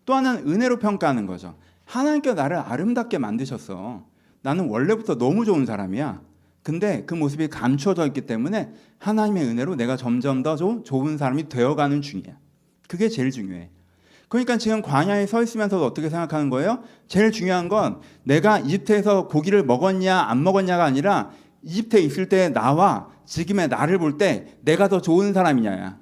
또 하나는 은혜로 평가하는 거죠. 하나님께서 나를 아름답게 만드셨어. 나는 원래부터 너무 좋은 사람이야. 근데 그 모습이 감추어져 있기 때문에 하나님의 은혜로 내가 점점 더 좋은 사람이 되어가는 중이야. 그게 제일 중요해. 그러니까 지금 광야에 서 있으면서도 어떻게 생각하는 거예요? 제일 중요한 건 내가 이집트에서 고기를 먹었냐 안 먹었냐가 아니라 이집트에 있을 때 나와 지금의 나를 볼 때 내가 더 좋은 사람이냐야.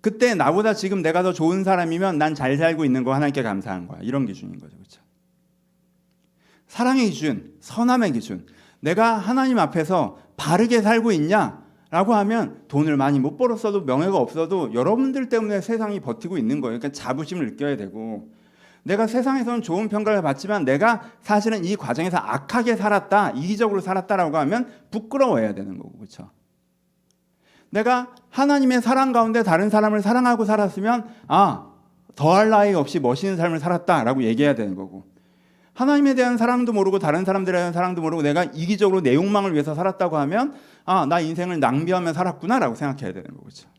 그때 나보다 지금 내가 더 좋은 사람이면 난 잘 살고 있는 거 하나님께 감사한 거야. 이런 기준인 거죠. 그렇죠? 사랑의 기준, 선함의 기준. 내가 하나님 앞에서 바르게 살고 있냐? 라고 하면 돈을 많이 못 벌었어도 명예가 없어도 여러분들 때문에 세상이 버티고 있는 거예요. 그러니까 자부심을 느껴야 되고, 내가 세상에서는 좋은 평가를 받지만 내가 사실은 이 과정에서 악하게 살았다, 이기적으로 살았다라고 하면 부끄러워해야 되는 거고, 그렇죠? 내가 하나님의 사랑 가운데 다른 사람을 사랑하고 살았으면 더할 나위 없이 멋있는 삶을 살았다라고 얘기해야 되는 거고, 하나님에 대한 사랑도 모르고 다른 사람들에 대한 사랑도 모르고 내가 이기적으로 내 욕망을 위해서 살았다고 하면 나 인생을 낭비하며 살았구나라고 생각해야 되는 거죠. 그렇죠?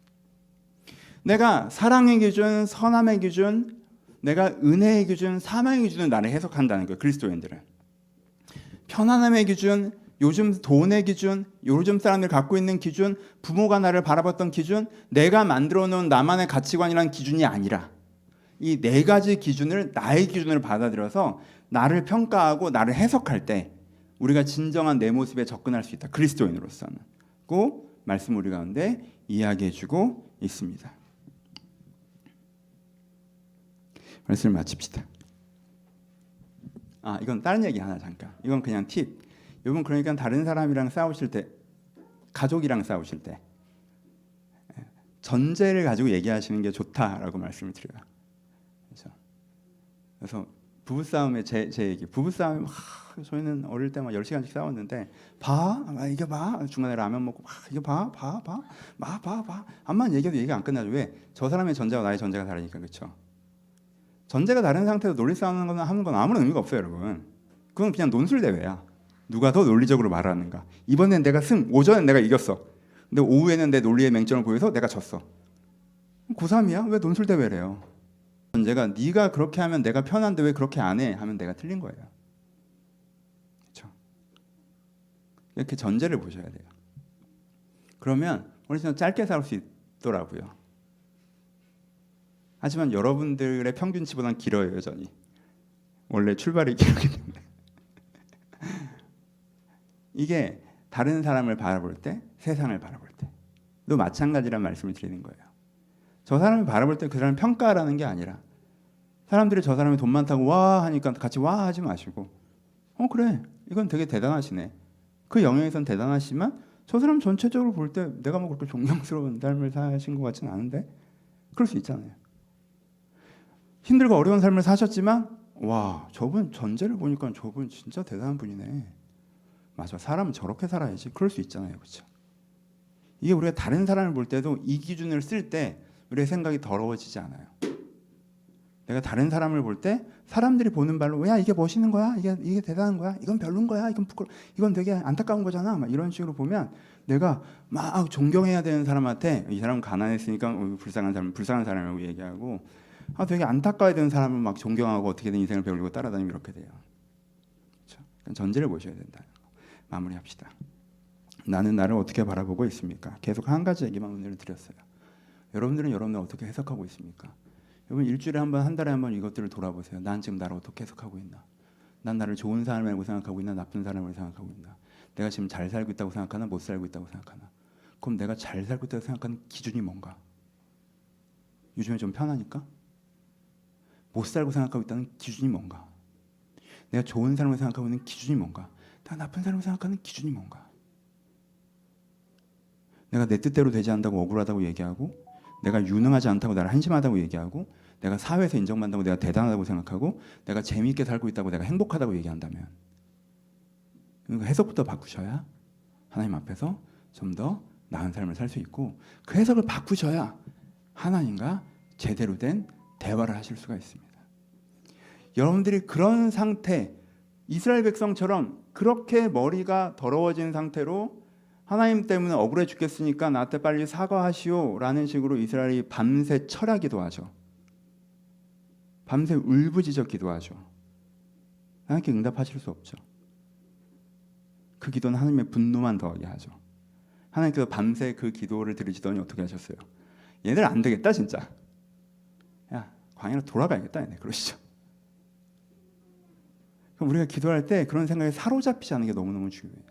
내가 사랑의 기준, 선함의 기준, 내가 은혜의 기준, 사명의 기준을 나를 해석한다는 거예요. 그리스도인들은. 편안함의 기준, 요즘 돈의 기준, 요즘 사람들이 갖고 있는 기준, 부모가 나를 바라봤던 기준, 내가 만들어 놓은 나만의 가치관이라는 기준이 아니라 이 네 가지 기준을 나의 기준으로 받아들여서 나를 평가하고 나를 해석할 때 우리가 진정한 내 모습에 접근할 수 있다. 그리스도인으로서는. 고 말씀 우리 가운데 이야기해 주고 있습니다. 말씀을 마칩시다. 이건 다른 얘기 하나 잠깐. 이건 그냥 팁. 여러분 그러니까 다른 사람이랑 싸우실 때, 가족이랑 싸우실 때 전제를 가지고 얘기하시는 게 좋다라고 말씀을 드려요. 그래서 부부싸움에 제 얘기. 부부싸움에 저희는 어릴 때 막 10시간씩 싸웠는데 이게 봐. 중간에 라면 먹고 이거 봐. 암만 얘기해도 얘기가 안 끝나죠. 왜? 저 사람의 전제와 나의 전제가 다르니까. 그렇죠? 전제가 다른 상태에서 논리 싸우는 건 하는 건 아무런 의미가 없어요, 여러분. 그건 그냥 논술 대회야. 누가 더 논리적으로 말하는가. 이번엔 내가 오전엔 내가 이겼어. 근데 오후에는 내 논리의 맹점을 보여서 내가 졌어. 고3이야? 왜 논술 대회래요? 전제가 네가 그렇게 하면 내가 편한데 왜 그렇게 안 해? 하면 내가 틀린 거예요. 그렇죠? 이렇게 전제를 보셔야 돼요. 그러면 우리 좀 짧게 살 수 있더라고요. 하지만 여러분들의 평균치보다는 길어요, 여전히. 원래 출발이 길기 때문에. 이게 다른 사람을 바라볼 때, 세상을 바라볼 때도 마찬가지란 말씀을 드리는 거예요. 저 사람을 바라볼 때 그 사람 평가라는 게 아니라 사람들이 저 사람이 돈 많다고 와 하니까 같이 와 하지 마시고 그래 이건 되게 대단하시네. 그 영역에선 대단하시지만 저 사람 전체적으로 볼 때 내가 뭐 그렇게 존경스러운 삶을 사신 것 같지는 않은데 그럴 수 있잖아요. 힘들고 어려운 삶을 사셨지만 와 저분 전제를 보니까 저분 진짜 대단한 분이네. 맞아 사람은 저렇게 살아야지. 그럴 수 있잖아요. 그렇죠? 이게 우리가 다른 사람을 볼 때도 이 기준을 쓸 때 우리의 생각이 더러워지지 않아요. 내가 다른 사람을 볼 때 사람들이 보는 발로 야 이게 멋있는 거야? 이게 대단한 거야? 이건 별론 거야? 이건 되게 안타까운 거잖아. 막 이런 식으로 보면 내가 막 존경해야 되는 사람한테 이 사람 가난했으니까 불쌍한 사람이라고 얘기하고 되게 안타까워야 되는 사람을 막 존경하고 어떻게든 인생을 배우려고 따라다니면 이렇게 돼요. 그렇죠? 전제를 보셔야 된다. 마무리합시다. 나는 나를 어떻게 바라보고 있습니까? 계속 한 가지 얘기만 오늘 드렸어요. 여러분들은 여러분을 어떻게 해석하고 있습니까? 여러분 일주일에 한 번, 한 달에 한 번 이것들을 돌아보세요. 난 지금 나를 어떻게 해석하고 있나? 난 나를 좋은 사람이라고 생각하고 있나? 나쁜 사람이라고 생각하고 있나? 내가 지금 잘 살고 있다고 생각하나? 못 살고 있다고 생각하나? 그럼 내가 잘 살고 있다고 생각하는 기준이 뭔가? 요즘에 좀 편하니까? 못 살고 생각하고 있다는 기준이 뭔가? 내가 좋은 사람을 생각하고 있는 기준이 뭔가? 내가 나쁜 사람을 생각하는 기준이 뭔가? 내가 내 뜻대로 되지 않는다고 억울하다고 얘기하고 내가 유능하지 않다고 나를 한심하다고 얘기하고 내가 사회에서 인정받는다고 내가 대단하다고 생각하고 내가 재미있게 살고 있다고 내가 행복하다고 얘기한다면 해석부터 바꾸셔야 하나님 앞에서 좀 더 나은 삶을 살 수 있고 그 해석을 바꾸셔야 하나님과 제대로 된 대화를 하실 수가 있습니다. 여러분들이 그런 상태 이스라엘 백성처럼 그렇게 머리가 더러워진 상태로 하나님 때문에 억울해 죽겠으니까 나한테 빨리 사과하시오 라는 식으로 이스라엘이 밤새 철야 기도하죠. 밤새 울부짖어 기도하죠. 하나님께 응답하실 수 없죠. 그 기도는 하나님의 분노만 더하게 하죠. 하나님께서 밤새 그 기도를 들으시더니 어떻게 하셨어요? 얘들 안 되겠다 진짜. 야 광야로 돌아가야겠다 얘네 그러시죠. 그럼 우리가 기도할 때 그런 생각에 사로잡히지 않는 게 너무너무 중요해요.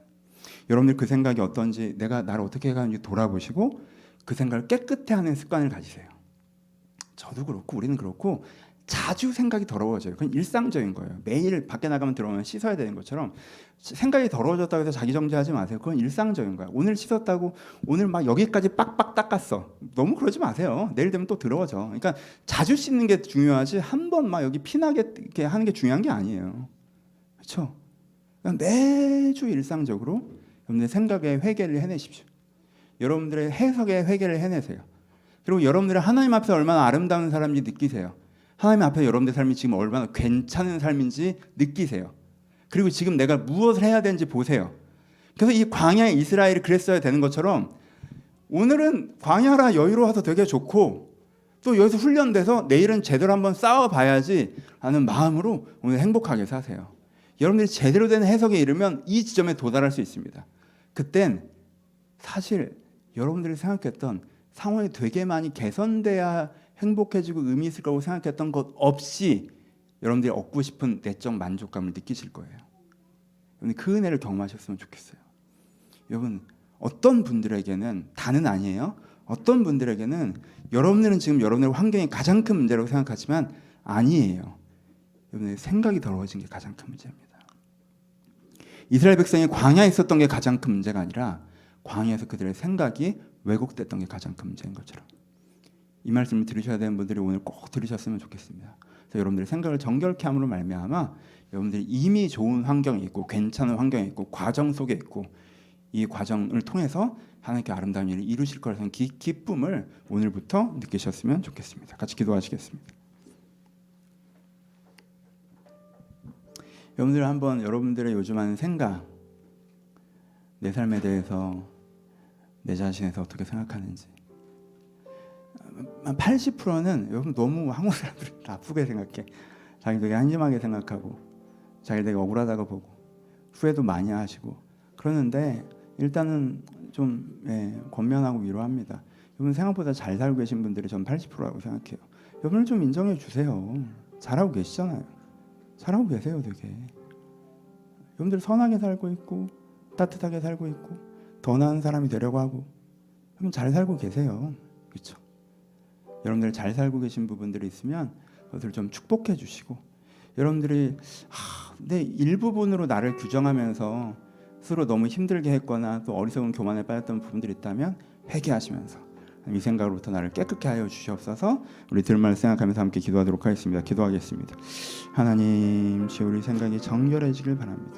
여러분들 그 생각이 어떤지 내가 나를 어떻게 해가는지 돌아보시고 그 생각을 깨끗해 하는 습관을 가지세요. 저도 그렇고 우리는 그렇고 자주 생각이 더러워져요. 그건 일상적인 거예요. 매일 밖에 나가면 들어오면 씻어야 되는 것처럼 생각이 더러워졌다고 해서 자기 정죄하지 마세요. 그건 일상적인 거야. 오늘 씻었다고 오늘 막 여기까지 빡빡 닦았어. 너무 그러지 마세요. 내일 되면 또 더러워져. 그러니까 자주 씻는 게 중요하지 한 번 막 여기 피나게 이렇게 하는 게 중요한 게 아니에요. 그렇죠? 매주 일상적으로 여러분들의 생각의 회개를 해내십시오. 여러분들의 해석의 회개를 해내세요. 그리고 여러분들의 하나님 앞에서 얼마나 아름다운 사람인지 느끼세요. 하나님 앞에 여러분들의 삶이 지금 얼마나 괜찮은 삶인지 느끼세요. 그리고 지금 내가 무엇을 해야 되는지 보세요. 그래서 이 광야의 이스라엘이 그랬어야 되는 것처럼 오늘은 광야라 여유로워서 되게 좋고 또 여기서 훈련돼서 내일은 제대로 한번 싸워봐야지 하는 마음으로 오늘 행복하게 사세요. 여러분들이 제대로 된 해석에 이르면 이 지점에 도달할 수 있습니다. 그땐 사실 여러분들이 생각했던 상황이 되게 많이 개선돼야 행복해지고 의미 있을 거라고 생각했던 것 없이 여러분들이 얻고 싶은 내적 만족감을 느끼실 거예요. 여러분 그 은혜를 경험하셨으면 좋겠어요. 여러분 어떤 분들에게는 다는 아니에요. 어떤 분들에게는 여러분들은 지금 여러분의 환경이 가장 큰 문제라고 생각하지만 아니에요. 여러분의 생각이 더러워진 게 가장 큰 문제입니다. 이스라엘 백성이 광야에 있었던 게 가장 큰 문제가 아니라 광야에서 그들의 생각이 왜곡됐던 게 가장 큰 문제인 것처럼 이 말씀을 들으셔야 되는 분들이 오늘 꼭 들으셨으면 좋겠습니다. 그래서 여러분들의 생각을 정결케 함으로 말미암아 여러분들이 이미 좋은 환경에 있고 괜찮은 환경에 있고 과정 속에 있고 이 과정을 통해서 하나님께 아름다운 일을 이루실 거라는 기쁨을 오늘부터 느끼셨으면 좋겠습니다. 같이 기도하시겠습니다. 여러분들 한번 여러분들의 요즘 하는 생각, 내 삶에 대해서 내 자신에서 어떻게 생각하는지. 80%는 여러분 너무 한국 사람들은 나쁘게 생각해. 자기 되게 한심하게 생각하고 자기 되게 억울하다고 보고 후회도 많이 하시고 그러는데 일단은 좀 권면하고 위로합니다. 여러분 생각보다 잘 살고 계신 분들이 전 80%라고 생각해요. 여러분을 좀 인정해 주세요. 잘하고 계시잖아요. 잘하고 계세요 되게. 여러분들 선하게 살고 있고 따뜻하게 살고 있고 더 나은 사람이 되려고 하고 여러분 잘 살고 계세요. 그렇죠? 여러분들 잘 살고 계신 부분들이 있으면 그것을 좀 축복해 주시고 여러분들이 내 일부분으로 나를 규정하면서 스스로 너무 힘들게 했거나 또 어리석은 교만에 빠졌던 부분들이 있다면 회개하시면서 이 생각으로부터 나를 깨끗게 하여 주시옵소서. 우리 들은 말 생각하면서 함께 기도하도록 하겠습니다. 기도하겠습니다. 하나님, 주여 우리 생각이 정결해지길 바랍니다.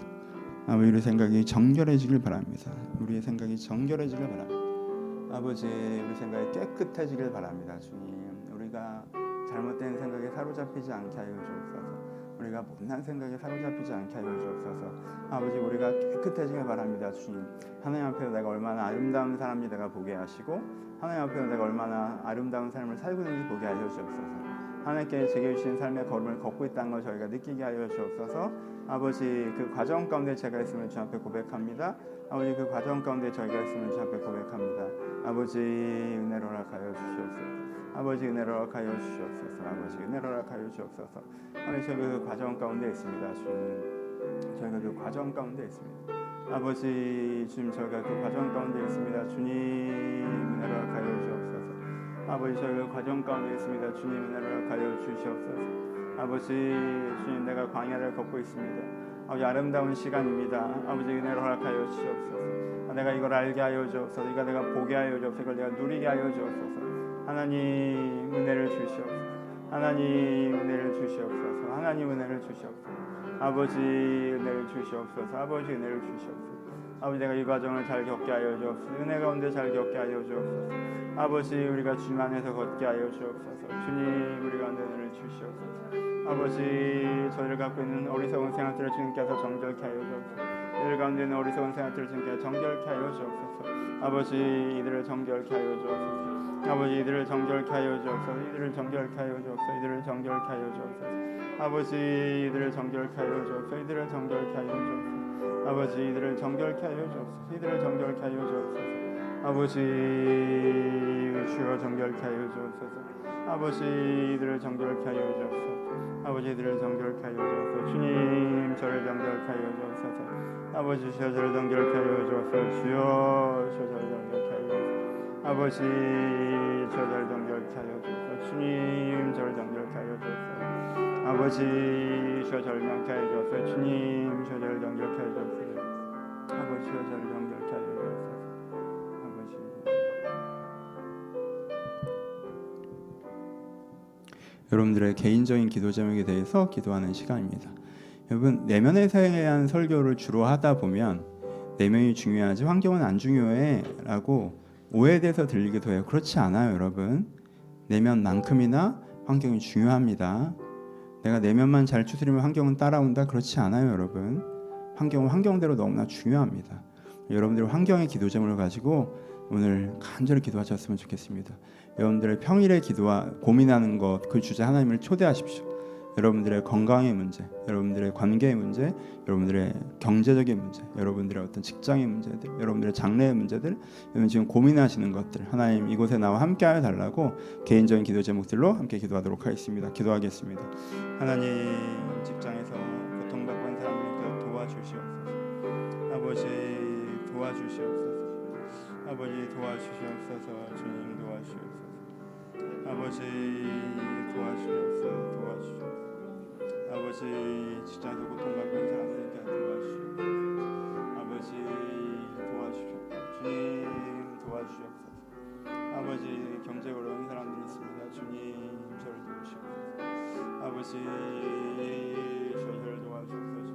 아버지 우리 생각이 정결해지길 바랍니다. 우리의 생각이 정결해지길 바랍니다. 아버지 우리 생각이 깨끗해지길 바랍니다. 주님 우리가 잘못된 생각에 사로잡히지 않게 하여 주옵소서. 우리가 못난 생각에 사로잡히지 않게 하여 주옵소서. 아버지 우리가 깨끗해지길 바랍니다. 주님 하나님 앞에서 내가 얼마나 아름다운 사람이 내가 보게 하시고 하나님 앞에서 내가 얼마나 아름다운 삶을 살고 있는지 보게 하여 주옵소서. 하나님께 제게 주신 삶의 걸음을 걷고 있다는 걸 저희가 느끼게 하여 주옵소서. 아버지 그 과정 가운데 제가 있음을 주 앞에 고백합니다. 아버지 그 과정 가운데 저희가 있음을 주 앞에 고백합니다. 아버지 은혜로 허락하여 주시옵소서. 아버지 은혜로 허락하여 주시옵소서. 아버지 은혜로 허락하여 주옵소서. 아버지 저희가 그 과정 가운데 있습니다. 주님 저희가 그 과정 가운데 있습니다. 아버지 주님 저희가 그 과정 가운데 있습니다. 주님 은혜로 허락하여 주옵소서. 아버지 저희가 그 과정 가운데 있습니다. 주님 은혜로 허락하여 주시옵소서. 아버지 주님 내가 광야를 걷고 있습니다. 아버지 아름다운 시간입니다. 아버지 은혜로 허락하여 주시옵소서. 내가 이걸 알게 하여 주옵소서. 이거 내가 보게 하여 주옵소서. 이걸 내가 누리게 하여 주옵소서. 하나님 은혜를 주시옵소서. 하나님 은혜를 주시옵소서. 하나님 은혜를 주시옵소서. 아버지 은혜를 주시옵소서. 아버지 은혜를 주시옵소서. 아버지 내가 이 과정을 잘 겪게 하여 주옵소서. 은혜 가운데 잘 겪게 하여 주옵소서. 아버지 우리가 주님 안에서 걷게 하여 주옵소서. 주님 우리 가운데 은혜를 주시옵소서. 아버지 저희를 갖고 있는 어리석은 생각들을 주님께서 정결케 하여 주옵소서. 이들 가운데 있는 어리석은 생각들을 주님께서 정결케 하여 주옵소서. 아버지 이들을 정결케 하여 주옵소서. 아버지 이들을 정결케 하여 주옵소서. 이들을 정결케 하여 주옵소서. 이들을 정결케 하여 주옵소서. 아버지 이들을 정결케 하여 주옵소서. 이들을 정결케 하여 주옵소서. 아버지 이들을 정결케 하여 주옵소서. 이들을 정결케 하여 주옵소서. 아버지 주여 정결케 하여 주옵소서. 아버지 이들을 정결케 하여 주옵소서. 아버지 이들을 정결케 하여 주옵소서. 주님 저를 정결케 하여 주옵소서. 아버지 주여 저를 정결케 하여 주옵소서. 주여 저를 정결케 하여 주옵소서. 아버지 저를 정결케 하여 주옵소서. 주님 저를 정결케 하여 주옵소서. 아버지 저를 정결케 하여 주옵소서. 주님 저를 정결케 하여 주옵소서. 아버지 저를 정결케 하여 주옵소서. 아버지 여러분들의 개인적인 기도 제목에 대해서 기도하는 시간입니다. 여러분 내면에 대한 설교를 주로 하다 보면 내면이 중요하지 환경은 안 중요해 라고 오해돼서 들리기도 해요. 그렇지 않아요 여러분. 내면만큼이나 환경이 중요합니다. 내가 내면만 잘 추스리면 환경은 따라온다. 그렇지 않아요 여러분. 환경은 환경대로 너무나 중요합니다. 여러분들의 환경의 기도 제목을 가지고 오늘 간절히 기도하셨으면 좋겠습니다. 여러분들의 평일의 기도와 고민하는 것 그 주제 하나님을 초대하십시오. 여러분들의 건강의 문제, 여러분들의 관계의 문제, 여러분들의 경제적인 문제, 여러분들의 어떤 직장의 문제들, 여러분들의 장래의 문제들, 여러분 지금 고민하시는 것들 하나님 이곳에 나와 함께하여 달라고 개인적인 기도 제목들로 함께 기도하도록 하겠습니다. 기도하겠습니다. 하나님 직장에서 고통받고 있는 사람들을 도와주시옵소서. 아버지 도와주시옵소서. 아버지 도와주시옵소서. 주님 도와주시옵소서. 아버지 도와주시옵소서. 도와주시옵소서. 아버지 직장에서 고통받고 있는 사람들에게 도와주시옵소서. 아버지 도와주시옵소서. 주님 도와주시옵소서. 아버지 경제가 어려운 사람들이 있습니다. 주님 저를 도우시옵소서. 아버지 저를 도와주옵소서.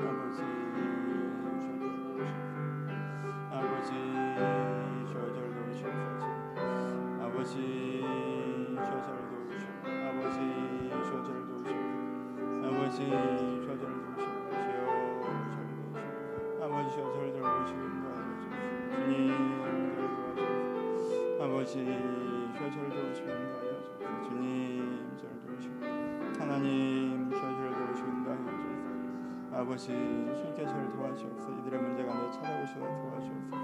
아버지 아버지 저를 도우시옵소서. 아버지 저를 도우시옵소서. 아버지 저를 도우시옵소서. 아버지 저를 도우시옵소서. 도와주시고 저를 돌보시고 인도하여 주옵소서. 주님 저를 도와주옵소서. 아버지 주여 저를 도우시고 인도하여 주옵소서. 주님 저를 도우시고 하나님 주여 저를 도우시고 인도하여 주옵소서. 아버지 주님께 저를 도와주옵소서. 이들의 문제가 내 찾아오셔서 도와주옵소서.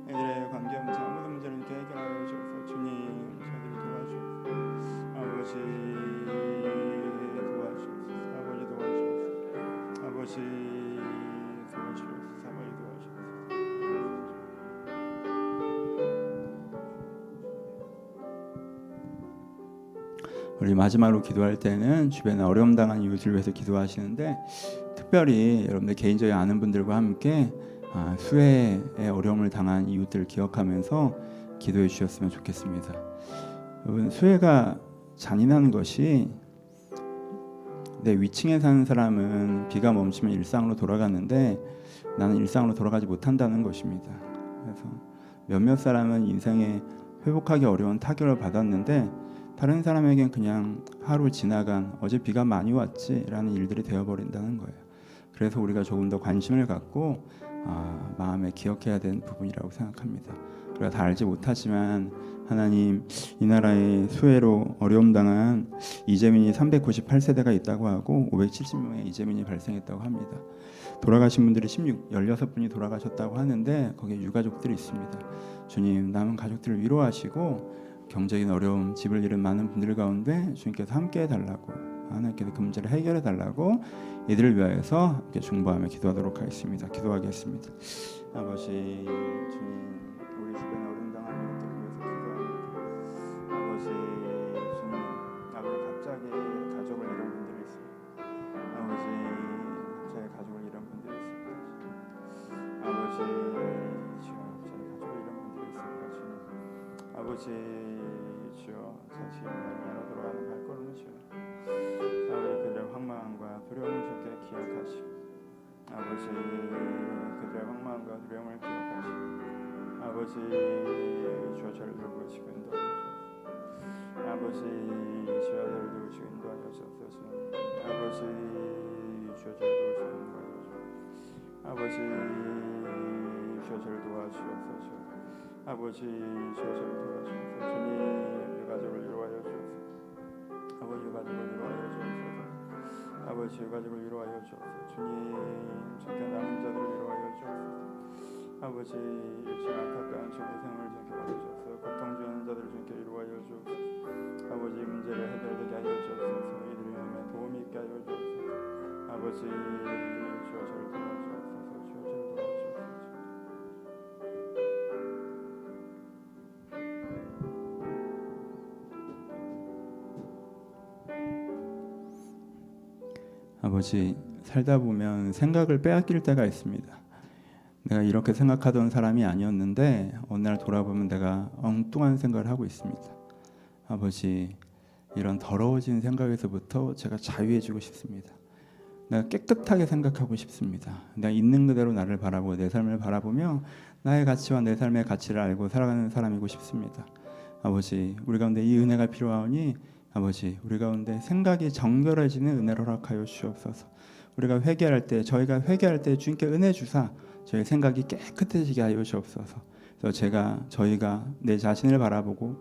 이들의 관계 문제 모든 문제를 이렇게 해결하여 주옵소서. 주님 저들을 도와주옵소서. 아버지 도와주옵소서. 아버지 도와주옵소서. 아버지 도와주옵소서. 아버지 도와주옵소서. 우리 마지막으로 기도할 때는 주변에 어려움 당한 이웃을 위해서 기도하시는데, 특별히 여러분들 개인적인 아는 분들과 함께 수해의 어려움을 당한 이웃들을 기억하면서 기도해 주셨으면 좋겠습니다. 여러분, 수해가 잔인한 것이, 내 위층에 사는 사람은 비가 멈추면 일상으로 돌아가는데 나는 일상으로 돌아가지 못한다는 것입니다. 그래서 몇몇 사람은 인생에 회복하기 어려운 타격을 받았는데 다른 사람에겐 그냥 하루 지나간 어제 비가 많이 왔지라는 일들이 되어버린다는 거예요. 그래서 우리가 조금 더 관심을 갖고 마음에 기억해야 되는 부분이라고 생각합니다. 우리가 다 알지 못하지만 하나님, 이 나라에 수해로 어려움 당한 이재민이 398세대가 있다고 하고 570명의 이재민이 발생했다고 합니다. 돌아가신 분들이 16분이 돌아가셨다고 하는데 거기에 유가족들이 있습니다. 주님, 남은 가족들을 위로하시고 경제적인 어려움, 집을 잃은 많은 분들 가운데 주님께서 함께 해달라고, 하나님께서 그 문제를 해결해 달라고 이들을 위하여서 함께 중보하며 기도하도록 하겠습니다. 기도하겠습니다. 아버지 주님, 우리 주변에 어려움 당하는 이들을 위해서 기도합니다. 아버지 주님, 아버지 갑자기 가족을 잃은 분들이 있습니다. 아버지 갑자기 가족을 잃은 분들이 있습니다. 아버지 주여, 갑자기 가족을 잃은 분들이 있습니다. 주님, 아버지 주여, 자식이 하나님 돌아가는 발걸음을 주여, 아버지 그들의 황망함과 두려움을 주께 기억하시고, 아버지 그들의 황망함과 두려움을 기억하시고, 아버지 주여 저를 돌보시고 인도하여 주옵소서. 아버지 주여 저를 도우시고 인도하여 주옵소서. 아버지 주여 저를 도우시고 인도하여 주옵소서. 아버지 주여 저를 도와주옵소서. 아버지 주여 저를 도와주옵소서. 주님 유가족을 위로하여 주옵소서. 아버지 유가족을 위로하여 주옵소서. 아버지 유가족을 위로하여 주옵소서. 주님 주께 남은 자들을 위로하여 주옵소서. 아버지 일찍 안타까운 주의 생을 주께 받으셔서 고통 주는 자들을 주께 위로하여 주옵소서. 아버지 문제를 해결되게 하여 주옵소서. 이들의 마음에 도움이 있게 하여 주옵소서. 아버지 주여 저를 도와주옵소서. 주여 저를 도와주옵소서. 아버지, 살다 보면 생각을 빼앗길 때가 있습니다. 내가 이렇게 생각하던 사람이 아니었는데 어느 날 돌아보면 내가 엉뚱한 생각을 하고 있습니다. 아버지, 이런 더러워진 생각에서부터 제가 자유해지고 싶습니다. 내가 깨끗하게 생각하고 싶습니다. 내가 있는 그대로 나를 바라보고 내 삶을 바라보며 나의 가치와 내 삶의 가치를 알고 살아가는 사람이고 싶습니다. 아버지, 우리 가운데 이 은혜가 필요하오니 아버지, 우리 가운데 생각이 정결해지는 은혜를 허락하여 주옵소서. 우리가 회개할 때, 저희가 회개할 때 주님께 은혜 주사 저희 생각이 깨끗해지게 하여 주옵소서. 그래서 저희가 내 자신을 바라보고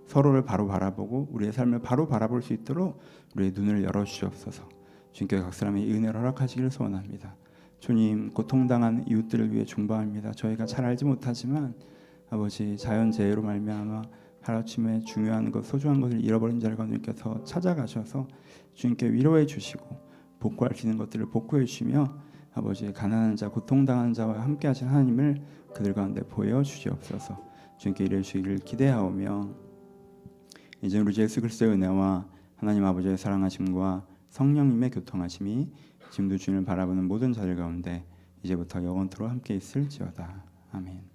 서로를 바로 바라보고 우리의 삶을 바로 바라볼 수 있도록 우리의 눈을 열어 주옵소서. 주님께 각 사람의 은혜를 허락하시기를 소원합니다. 주님, 고통당한 이웃들을 위해 중보합니다. 저희가 잘 알지 못하지만 아버지, 자연재해로 말미암아 하루아침에 중요한 것, 소중한 것을 잃어버린 자를 주님께서 찾아가셔서 주님께 위로해 주시고 복구할 수 있는 것들을 복구해 주시며 아버지, 가난한 자, 고통당하는 자와 함께 하신 하나님을 그들 가운데 보여주시옵소서. 주님께 이루어 주시기를 기대하오며 이제 우리 주 예수 그리스도의 은혜와 하나님 아버지의 사랑하심과 성령님의 교통하심이 지금도 주님을 바라보는 모든 자들 가운데 이제부터 영원토록 함께 있을지어다. 아멘.